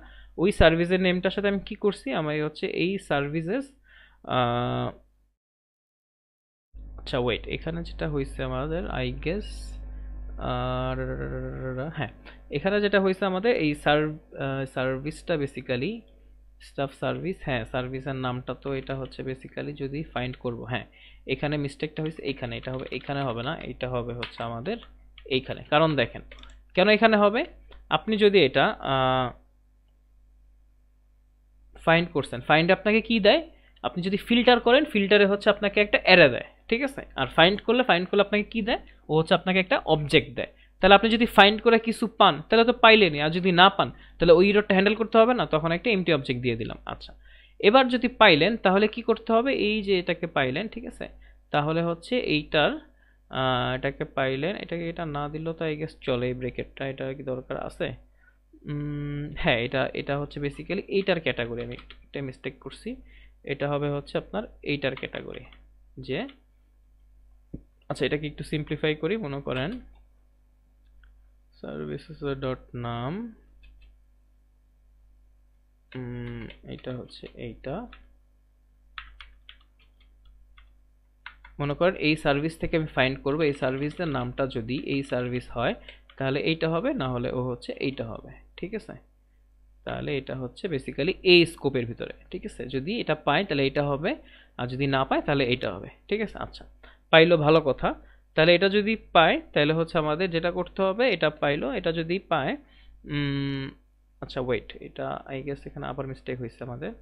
A: ওই সার্ভিসের নেমটার সাথে আমি কি করছি, আমি হচ্ছে এই সার্ভিসেস, আচ্ছা ওয়েট, এখানে যেটা হয়েছে আমাদের আই গেস আর হ্যাঁ, এখানে যেটা হয়েছে আমাদের এই সার্ভিসটা বেসিক্যালি স্টাফ সার্ভিস, হ্যাঁ সার্ভিসের নামটা তো এটা হচ্ছে বেসিক্যালি যদি ফাইন্ড করব, হ্যাঁ এখানে মিস্টেকটা হয়েছে, এইখানে এটা হবে, এখানে হবে না, এটা হবে হচ্ছে আমাদের এইখানে। কারণ দেখেন কেন এখানে হবে, আপনি যদি এটা ফাইন্ড করছেন, ফাইন্ড আপনাকে কি দেয়, আপনি যদি ফিল্টার করেন ফিল্টারে হচ্ছে আপনাকে একটা অ্যারে দেয়, ঠিক আছে, আর ফাইন্ড করলে আপনাকে কি দেয়, ও হচ্ছে আপনাকে একটা অবজেক্ট দেয়। তাহলে আপনি যদি ফাইন্ড করে কিছু পান তাহলে তো পাইলেনি, আর যদি না পান তাহলে ওই এররটা হ্যান্ডেল করতে হবে না, তখন একটা এমটি অবজেক্ট দিয়ে দিলাম। আচ্ছা, এবার যদি পাইলেন তাহলে কি করতে হবে, এই যে এটাকে পাইলেন, ঠিক আছে, তাহলে হচ্ছে এইটার এটাকে পাইলেন, এটাকে এটা না দিলেও তো আই গেস চলে, এই ব্রেকেটটা এটা কি দরকার আছে, হ্যাঁ এটা এটা হচ্ছে বেসিক্যালি এইটার ক্যাটাগরি, আমি একটা মিস্টেক করছি, এটা হবে হচ্ছে আপনার এইটার ক্যাটাগরি যে, আচ্ছা এটাকে একটু সিম্পলিফাই করি, মনে করেন সার্ভিসেস ডট নাম, এটা হচ্ছে এইটা, মনে করেন এই সার্ভিস থেকে আমি ফাইন্ড করব, এই সার্ভিসের নামটা যদি এই সার্ভিস হয় তাহলে এইটা হবে, না হলে ও হচ্ছে এইটা হবে, ঠিক আছে, তাহলে এটা হচ্ছে বেসিক্যালি এই স্কোপের ভিতরে, ঠিক আছে, যদি এটা পায় তাহলে এটা হবে, আর যদি না পায় তাহলে এটা হবে, ঠিক আছে। আচ্ছা, পাইলো, ভালো কথা, তাহলে এটা যদি পায় তাহলে হচ্ছে আমাদের যেটা করতে হবে, এটা পাইলো, এটা যদি পায়, আচ্ছা ওয়েট, এটা আই গেস এখানে আবার মিস্টেক হয়েছে আমাদের,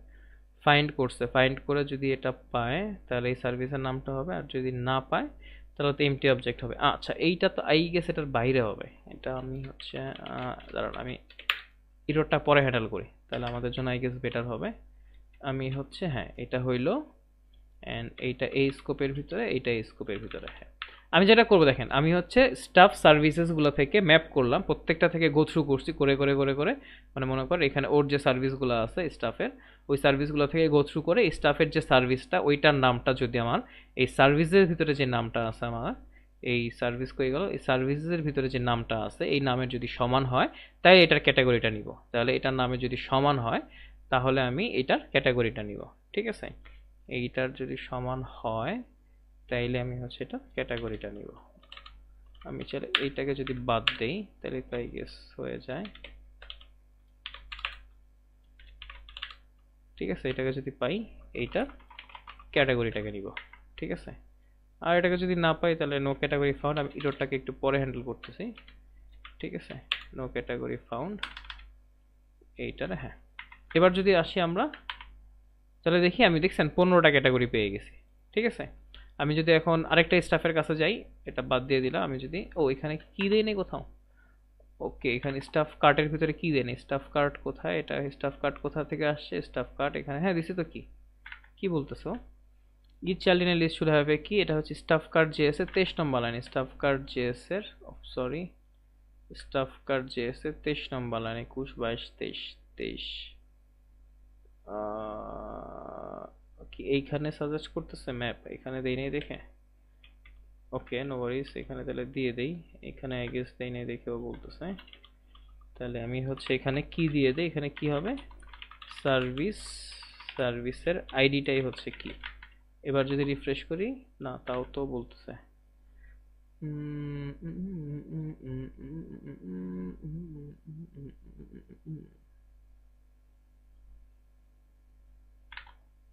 A: ফাইন্ড করছে, ফাইন্ড করে যদি এটা পায় তাহলে এই সার্ভিসের নামটা হবে, আর যদি না পায় তাহলে তো এমটি অবজেক্ট হবে। আচ্ছা, এইটা তো আই গেস এটার বাইরে হবে, এটা আমি হচ্ছে দাঁড়ান আমি এররটা পরে হ্যান্ডেল করি, তাহলে আমাদের জন্য আই গেস বেটার হবে। আমি হচ্ছে হ্যাঁ এটা হইলো, অ্যান্ড এইটা এই স্কোপের ভিতরে, এইটা এই স্কোপের ভিতরে, হ্যাঁ আমি যেটা করবো দেখেন, আমি হচ্ছে স্টাফ সার্ভিসেসগুলো থেকে ম্যাপ করলাম, প্রত্যেকটা থেকে গো থ্রু করছি করে করে করে করে, মানে মনে কর এখানে ওর যে সার্ভিসগুলো আছে স্টাফের, ওই সার্ভিসগুলো থেকে গো থ্রু করে স্টাফের যে সার্ভিসটা ওইটার নামটা যদি আমার এই সার্ভিসের ভিতরে যে নামটা আছে আমার, এই সার্ভিস কই গেল, এই সার্ভিসের ভিতরে যে নামটা আছে এই নামের যদি সমান হয় তাই এটার ক্যাটাগরিটা নিব, তাহলে এটার নামে যদি সমান হয় তাহলে আমি এটার ক্যাটাগরিটা নিব, ঠিক আছে, এইটার যদি সমান হয় তাইলে আমি হচ্ছে এটা ক্যাটাগরিটা নিব। আমি চাইলে এইটাকে যদি বাদ দেই তাহলে তাই গেস হয়ে যায়, ঠিক আছে, এটাকে যদি পাই এইটার ক্যাটাগরিটাকে নিব, ঠিক আছে, আর এটাকে যদি না পাই তাহলে নো ক্যাটাগরি ফাউন্ড, আমি এররটাকে একটু পরে হ্যান্ডেল করতেছি, ঠিক আছে, নো ক্যাটাগরি ফাউন্ড এইটার, হ্যাঁ এবার যদি আসি আমরা তাহলে দেখি, আমি দেখছেন 15টা ক্যাটাগরি পেয়ে গেছি, ঠিক আছে। আমি যদি এখন আরেকটা স্টাফের কাছে যাই, এটা বাদ দিয়ে দিলাম, আমি যদি এখানে কি দেই নেই কোথাও, ওকে এখানে স্টাফ কার্টের ভিতরে কি দেয় নেই, স্টাফ কার্ট কোথায়, এটা স্টাফ কার্ট কোথা থেকে আসছে, স্টাফ কার্ট এখানে, হ্যাঁ দিছি তো, কি কি বলতেছো, each child in a list should have a কি, এটা হচ্ছে স্টাফ কার্ট জেএস এর 23 নম্বর লাইন, স্টাফ কার্ট জেএস এর সরি স্টাফ কার্ট জেএস এর 23 নম্বর লাইন, 21 22 23 23 কি এইখানে সাজেস্ট করতেছে ম্যাপ, এখানে দেই নাই দেখে, ওকে নো ওয়ারিস, এখানে তাহলে দিয়ে দেই, এখানে আই গেস দেই নাই দেখে ও বলতেছে, তাহলে আমি হচ্ছে এখানে কি দিয়ে দেই, এখানে কি হবে সার্ভিস, সার্ভিসের আইডিটাই হচ্ছে কি, এবার যদি রিফ্রেশ করি না তাও তো বলতেছে,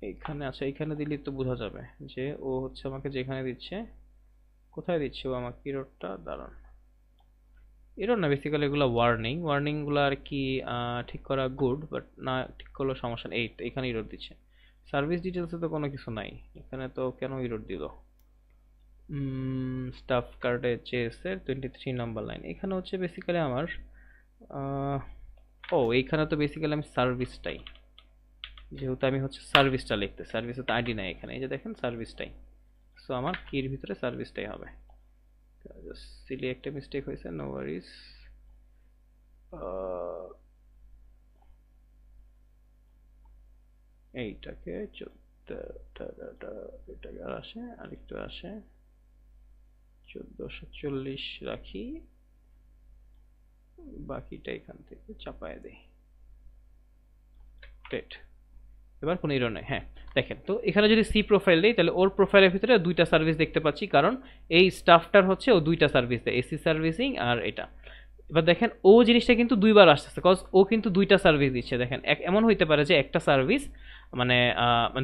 A: এইখানে আচ্ছা এইখানে দিলে তো বোঝা যাবে যে ও হচ্ছে আমাকে যেখানে দিচ্ছে, কোথায় দিচ্ছে ও আমাকে এররটা, দাঁড়ান এরর না বেসিক্যালি এগুলো ওয়ার্নিং, ওয়ার্নিং গুলো আর কি ঠিক করা গুড, বাট না ঠিক করলে সমস্যা নেই, এই তো এখানে এরর দিচ্ছে, সার্ভিস ডিটেলসে তো কোনো কিছু নাই, এখানে তো কেন এরর দিল, স্টাফ কার্ডে চেয়েছে 23 নাম্বার লাইন, এখানে হচ্ছে বেসিক্যালি আমার এইখানে তো বেসিক্যালি আমি সার্ভিসটাই, যেহেতু আমি হচ্ছে সার্ভিসটা লিখতে, সার্ভিসে তো আইডি নাই এখানে, এই যে দেখেন সার্ভিসটাই, সো আমার কির ভিতরে সার্ভিসটাই হবে, সিলি একটা মিস্টেক হয়েছে, নো ওয়ারিস, এইটাকে 14 আর আসে, আরেকটু আসে 1440 রাখি, বাকিটা এখান থেকে চাপায় দেই, গ্রেট। এবার কোনো এরর নেই। হ্যাঁ, দেখেন তো এখানে যদি সি প্রোফাইল দিই তাহলে ওর প্রোফাইলের ভিতরে দুইটা সার্ভিস দেখতে পাচ্ছি, কারণ এই স্টাফটার হচ্ছে ও দুইটা সার্ভিস দেয়, এসি সার্ভিসিং আর এটা। এবার দেখেন ও জিনিসটা কিন্তু দুইবার আসতেছে, কজ ও কিন্তু দুইটা সার্ভিস দিচ্ছে। দেখেন এমন হইতে পারে যে একটা সার্ভিস মানে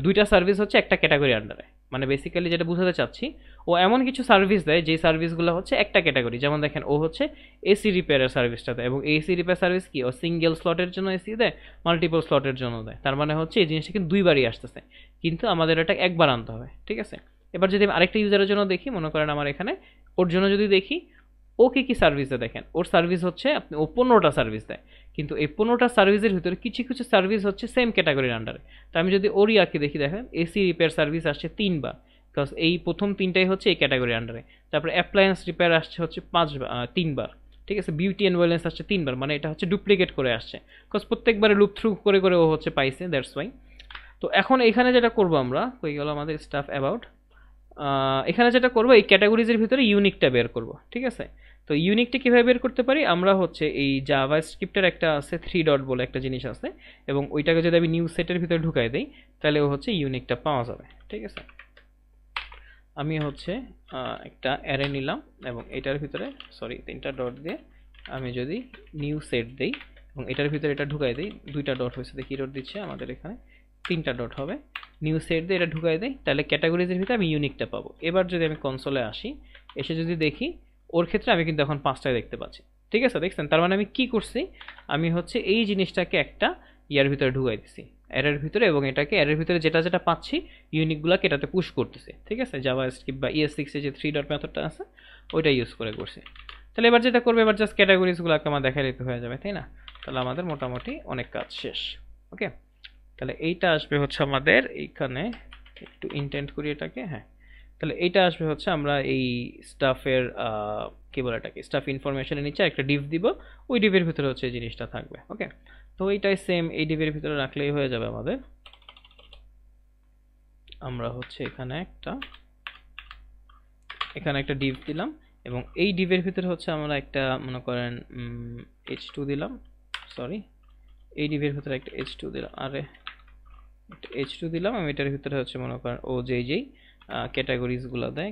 A: দুইটা সার্ভিস হচ্ছে একটা ক্যাটাগরি আন্ডারে, মানে বেসিক্যালি যেটা বুঝাতে চাচ্ছি, ও এমন কিছু সার্ভিস দেয় যে সার্ভিসগুলো হচ্ছে একটা ক্যাটাগরি। যেমন দেখেন ও হচ্ছে এসি রিপেয়ারের সার্ভিসটা দেয়, এবং এসি রিপেয়ার সার্ভিস কি ও সিঙ্গেল স্লটের জন্য এসি দেয়, মাল্টিপল স্লটের জন্য দেয়। তার মানে হচ্ছে এই জিনিসটা কিন্তু দুইবারই আসতেছে, কিন্তু আমাদের এটা একবার আনতে হবে, ঠিক আছে। এবার যদি আমি আরেকটা ইউজারের জন্য দেখি, মনে করেন আমার এখানে ওর জন্য যদি দেখি ও কি কি সার্ভিস দেয়, দেখেন ওর সার্ভিস হচ্ছে আপনি ও 15টা সার্ভিস দেয়, কিন্তু এই 15টা সার্ভিসের ভিতরে কিছু কিছু সার্ভিস হচ্ছে সেম ক্যাটাগরির আন্ডারে। তো আমি যদি ওরই আঁকি দেখি, দেখেন এসি রিপেয়ার সার্ভিস আসছে 3বার, বিকজ এই প্রথম 3টাই হচ্ছে এই ক্যাটাগরির আন্ডারে। তারপরে অ্যাপ্লায়েন্স রিপেয়ার আসছে হচ্ছে 3বার, ঠিক আছে। বিউটি অ্যান্ড ওয়েলনেস আসছে 3বার, মানে এটা হচ্ছে ডুপ্লিকেট করে আসছে, বিকজ প্রত্যেকবারে লুপ থ্রু করে করে ও হচ্ছে পাইছে, দ্যাটস ওয়াই। তো এখন এখানে যেটা করবো আমরা, হয়ে গেল আমাদের স্টাফ অ্যাবাউট। এখানে যেটা করবো এই ক্যাটাগরিজের ভিতরে ইউনিকটা বের করব, ঠিক আছে। তো ইউনিকটা কীভাবে বের করতে পারি, আমরা হচ্ছে এই জাভা স্ক্রিপ্টের একটা আছে 3 ডট বলে একটা জিনিস আছে, এবং ওইটাকে যদি আমি নিউ সেটের ভিতরে ঢুকাই দিই তাহলে ও হচ্ছে ইউনিকটা পাওয়া যাবে, ঠিক আছে। আমি হচ্ছে একটা অ্যারে নিলাম এবং এটার ভিতরে 3টা ডট দিয়ে আমি যদি নিউ সেট দিই এবং এটার ভিতরে এটা ঢুকাই দিই, 2টা ডট হয়েছে, দেখি ডট দিচ্ছে আমাদের এখানে 3টা ডট হবে। নিউ সেট দিয়ে এটা ঢুকাই দিই, তাহলে ক্যাটাগরিজের ভিতরে আমি ইউনিকটা পাবো। এবার যদি আমি কনসোলে আসি, এসে যদি দেখি ওর ক্ষেত্রে আমি কিন্তু এখন 5টায় দেখতে পাচ্ছি, ঠিক আছে। দেখছেন, তার মানে আমি কি করছি, আমি হচ্ছে এই জিনিসটাকে একটা ইয়ার ভিতরে ঢুকাই দিছি অ্যারের ভিতরে, এবং এটাকে অ্যারের ভিতরে যেটা যেটা পাচ্ছি ইউনিকগুলোকে এটাতে পুশ করতেছে, ঠিক আছে। জাভা স্ক্রিপ্ট বা ES6 এ যে 3 ডট মেথডটা আছে ওইটা ইউজ করে করছি। তাহলে এবার যেটা করবে, এবার জাস্ট ক্যাটাগরিজগুলোকে আমার দেখা দিতে হয়ে যাবে, তাই না। তাহলে আমাদের মোটামুটি অনেক কাজ শেষ। ওকে, তাহলে এইটা আসবে হচ্ছে আমাদের এইখানে, একটু ইনটেন্ট করি এটাকে, হ্যাঁ। তাহলে এইটা আসবে হচ্ছে আমরা এই স্টাফের কি বলে এটাকে, স্টাফ ইনফরমেশনের নিচে একটা ডিভ দিব, ওই ডিভের ভিতরে হচ্ছে এই জিনিসটা থাকবে। ওকে, তো এইটাই সেম এই ডিভের ভিতরে রাখলেই হয়ে যাবে আমাদের। আমরা হচ্ছে এখানে একটা ডিভ দিলাম, এবং এই ডিভের ভিতরে হচ্ছে আমরা একটা মনে করেন h2 দিলাম, সরি এই ডিভের ভিতরে একটা h2 দিলাম, আরে একটা h2 দিলাম। আমি এটার ভিতরে হচ্ছে মনে করেন ও যেই ক্যাটাগরিজগুলো দেয়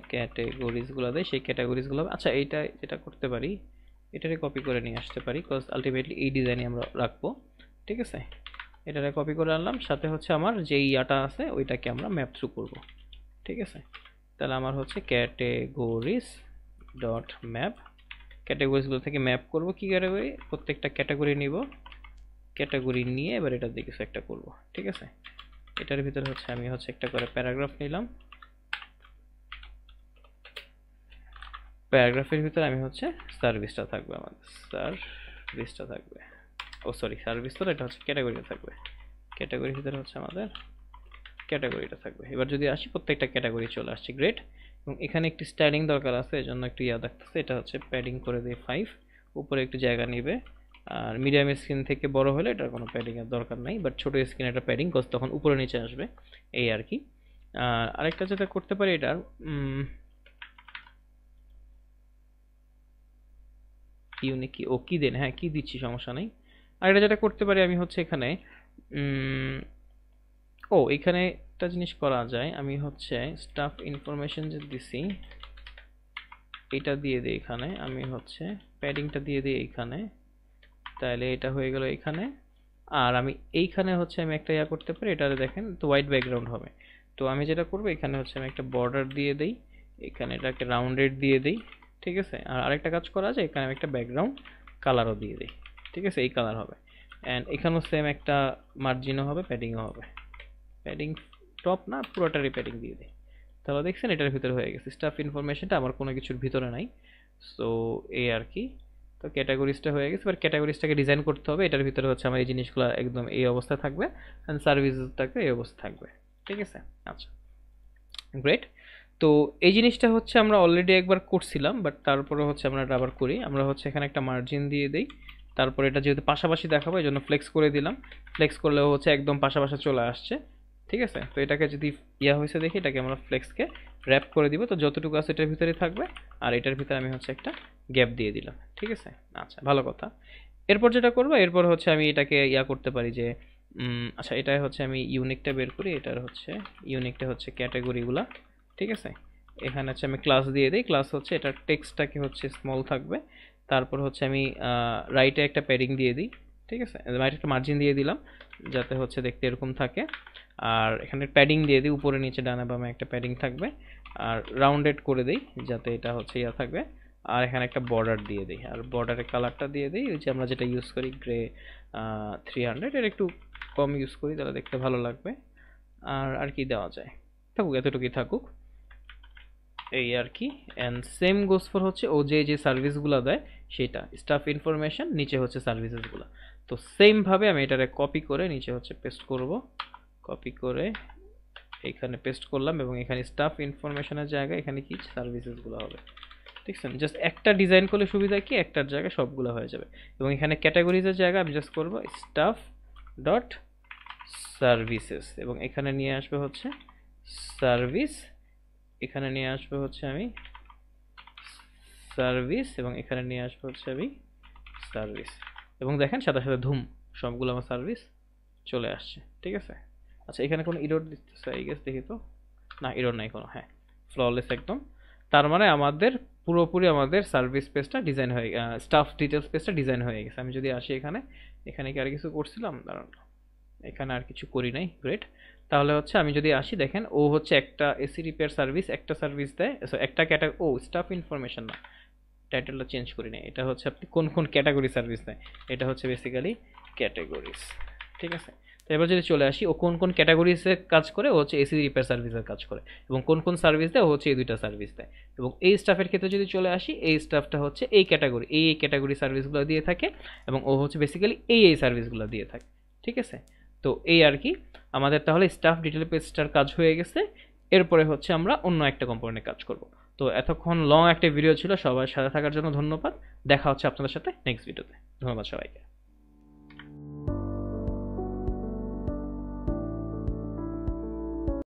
A: সেই ক্যাটাগরিজগুলো, আচ্ছা এইটা যেটা করতে পারি, এটারে কপি করে নিয়ে আসতে পারি, বিকজ আলটিমেটলি এই ডিজাইনই আমরা রাখবো, ঠিক আছে। এটারে কপি করে আনলাম, সাথে হচ্ছে আমার যেই ইয়াটা আছে ওইটাকে আমরা ম্যাপ থ্রু করব, ঠিক আছে। তাহলে আমার হচ্ছে ক্যাটাগরিজ ডট ম্যাপ, ক্যাটাগরিজগুলো থেকে ম্যাপ করব কি ক্যাটাগরি, প্রত্যেকটা ক্যাটাগরি নিব, ক্যাটাগরি নিয়ে এবার এটার দিকে কিছু একটা করব, ঠিক আছে। এটার ভিতরে হচ্ছে আমি হচ্ছে একটা করে প্যারাগ্রাফ নিলাম, প্যারাগ্রাফের ভিতরে আমি হচ্ছে সার্ভিসটা থাকবে, আমাদের সার্ভিসটা থাকবে, ও সরি সার্ভিস তো এটা হচ্ছে ক্যাটাগরিটা থাকবে, ক্যাটাগরির ভিতরে হচ্ছে আমাদের ক্যাটাগরিটা থাকবে। এবার যদি আসি প্রত্যেকটা ক্যাটাগরি চলে আসছে, গ্রেট। এবং এখানে একটি স্টাইলিং দরকার আছে, এজন্য একটু ইয়া দেখতেছে, এটা হচ্ছে প্যাডিং করে দিয়ে 5, উপরে একটু জায়গা নেবে। আর মিডিয়াম স্ক্রিন থেকে বড় হলে এটার কোনো প্যাডিংয়ের দরকার নাই, বাট ছোটো স্ক্রিন এটা প্যাডিং, কজ তখন উপরে নিচে আসবে, এই আর কি। আর আরেকটা যেটা করতে পারি, এটার ইউনিক কি ও কি দেন, হ্যাঁ কি দিচ্ছি সমস্যা নেই। আর এটা যেটা করতে পারি আমি হচ্ছে এখানে এখানে একটা জিনিস করা যায়, আমি হচ্ছে স্টাফ ইনফরমেশন যে দিছি এটা দিয়ে দিই এখানে, আমি হচ্ছে প্যাডিংটা দিয়ে দিই এইখানে, তাহলে এটা হয়ে গেল এখানে। আর আমি এইখানে হচ্ছে আমি একটা ইয়া করতে পারি, এটাতে দেখেন তো হোয়াইট ব্যাকগ্রাউন্ড হবে। তো আমি যেটা করবো এখানে হচ্ছে আমি একটা বর্ডার দিয়ে দিই, এখানে এটাকে রাউন্ডেড দিয়ে দিই, ঠিক আছে। আর আরেকটা কাজ করা যায়, এখানে আমি একটা ব্যাকগ্রাউন্ড কালারও দিয়ে দিই, ঠিক আছে, এই কালার হবে। অ্যান্ড এখানেও সেম একটা মার্জিনও হবে, প্যাডিংও হবে, প্যাডিং টপ না পুরোটারই প্যাডিং দিয়ে দিই। তাহলে দেখছেন এটার ভিতরে হয়ে গেছে, স্টাফ ইনফরমেশনটা আমার কোনো কিছুর ভিতরে নাই। সো এই আর কি, তো ক্যাটাগরিজটা হয়ে গেছে। এবার ক্যাটাগরিজটাকে ডিজাইন করতে হবে, এটার ভিতরে হচ্ছে আমার এই জিনিসগুলো একদম এই অবস্থায় থাকবে, অ্যান্ড সার্ভিসটাকে এই অবস্থায় থাকবে, ঠিক আছে। আচ্ছা গ্রেট। তো এই জিনিসটা হচ্ছে আমরা অলরেডি একবার করছিলাম, বাট তারপরে হচ্ছে আমরা এটা আবার করি। আমরা হচ্ছে এখানে একটা মার্জিন দিয়ে দিই, তারপর এটা যেহেতু পাশাপাশি দেখাবো এই জন্য ফ্লেক্স করে দিলাম, ফ্লেক্স করলেও হচ্ছে একদম পাশাপাশি চলে আসছে, ঠিক আছে। তো এটাকে যদি ইয়া হয়েছে দেখি, এটাকে আমরা ফ্লেক্সকে র্যাপ করে দিব, তো যতটুকু আছে এটার ভিতরে থাকবে, আর এটার ভিতরে আমি হচ্ছে একটা গ্যাপ দিয়ে দিলাম, ঠিক আছে। আচ্ছা ভালো কথা। এরপর যেটা করবো, এরপর হচ্ছে আমি এটাকে ইয়া করতে পারি যে আচ্ছা, এটাই হচ্ছে আমি ইউনিকটা বের করি। এটার হচ্ছে ইউনিকটা হচ্ছে ক্যাটাগরিগুলা, ঠিক আছে। এখানে হচ্ছে আমি ক্লাস দিয়ে দিই। ক্লাস হচ্ছে এটার টেক্সটটাকে হচ্ছে স্মল থাকবে। তারপর হচ্ছে আমি রাইটে একটা প্যাডিং দিয়ে দিই, ঠিক আছে। রাইটে একটা মার্জিন দিয়ে দিলাম যাতে হচ্ছে দেখতে এরকম থাকে। আর এখানে প্যাডিং দিয়ে দিই, উপরে নিচে ডানে বামে একটা প্যাডিং থাকবে। আর রাউন্ডেড করে দিই যাতে এটা হচ্ছে ইয়া থাকবে। আর এখানে একটা বর্ডার দিয়ে দিই, আর বর্ডারের কালারটা দিয়ে দিই ওই যে আমরা যেটা ইউজ করি গ্রে 300, এর একটু কম ইউজ করি তাহলে দেখতে ভালো লাগবে। আর আর কি দেওয়া যায়, থাকুক এতটুকুই থাকুক, এই আর কি। অ্যান্ড সেম গোস ফর হচ্ছে ও যে যে সার্ভিসগুলো দেয় সেটা স্টাফ ইনফরমেশন, নিচে হচ্ছে সার্ভিসেসগুলো। তো সেমভাবে আমি এটারে কপি করে নিচে হচ্ছে পেস্ট করব। কপি করে এখানে পেস্ট করলাম এবং এখানে স্টাফ ইনফরমেশনের জায়গায় এখানে কি সার্ভিসেসগুলো হবে, ঠিক আছে। জাস্ট একটা ডিজাইন করলে সুবিধা কি, একটার জায়গায় সবগুলো হয়ে যাবে। এবং এখানে ক্যাটাগরিজের জায়গায় আমি জাস্ট করব স্টাফ ডট সার্ভিসেস, এবং এখানে নিয়ে আসবে হচ্ছে সার্ভিস, এখানে নিয়ে আসবে হচ্ছে আমি সার্ভিস, এবং এখানে নিয়ে আসবে হচ্ছে আমি সার্ভিস। এবং দেখেন সাথে সাথে ধুম সবগুলো আমার সার্ভিস চলে আসছে, ঠিক আছে। আচ্ছা, এখানে কোনো ইরোর দিতেছে আই গেস, দেখি তো। না, ইরোর নাই কোনো, হ্যাঁ ফ্ললেস একদম। তার মানে আমাদের পুরোপুরি আমাদের সার্ভিস পেজটা ডিজাইন হয়ে স্টাফ ডিটেলস পেজটা ডিজাইন হয়ে গেছে। আমি যদি আসি এখানে, এখানে কি আর কিছু করছিলাম, দাঁড়ান, এখানে আর কিছু করি নাই, গ্রেট। তাহলে হচ্ছে আমি যদি আসি, দেখেন ও হচ্ছে একটা এসি রিপেয়ার সার্ভিস একটা সার্ভিস দেয়, একটা ক্যাটাগরি, ও স্টাফ ইনফরমেশন না, টাইটেলটা চেঞ্জ করি না, এটা হচ্ছে আপনি কোন কোন ক্যাটাগরি সার্ভিস দেয়, এটা হচ্ছে বেসিক্যালি ক্যাটাগরিজ, ঠিক আছে। তো এবার যদি চলে আসি, ও কোন কোন ক্যাটাগরিজের কাজ করে, ও হচ্ছে এসি রিপেয়ার সার্ভিসের কাজ করে, এবং কোন কোন সার্ভিস দেয়, ও হচ্ছে এই দুইটা সার্ভিস দেয়। এবং এই স্টাফের ক্ষেত্রে যদি চলে আসি, এই স্টাফটা হচ্ছে এই ক্যাটাগরি এই ক্যাটাগরি সার্ভিসগুলো দিয়ে থাকে, এবং ও হচ্ছে বেসিক্যালি এই সার্ভিসগুলো দিয়ে থাকে, ঠিক আছে। তো এই আর কি, আমাদের তাহলে স্টাফ ডিটেল পেজটার কাজ হয়ে গেছে। এরপরে হচ্ছে আমরা অন্য একটা কম্পোনেন্টে কাজ করব। তো এতক্ষণ লং একটা ভিডিও ছিল, সবার সাথে থাকার জন্য ধন্যবাদ। দেখা হচ্ছে আপনাদের সাথে নেক্সট ভিডিওতে। ধন্যবাদ সবাইকে।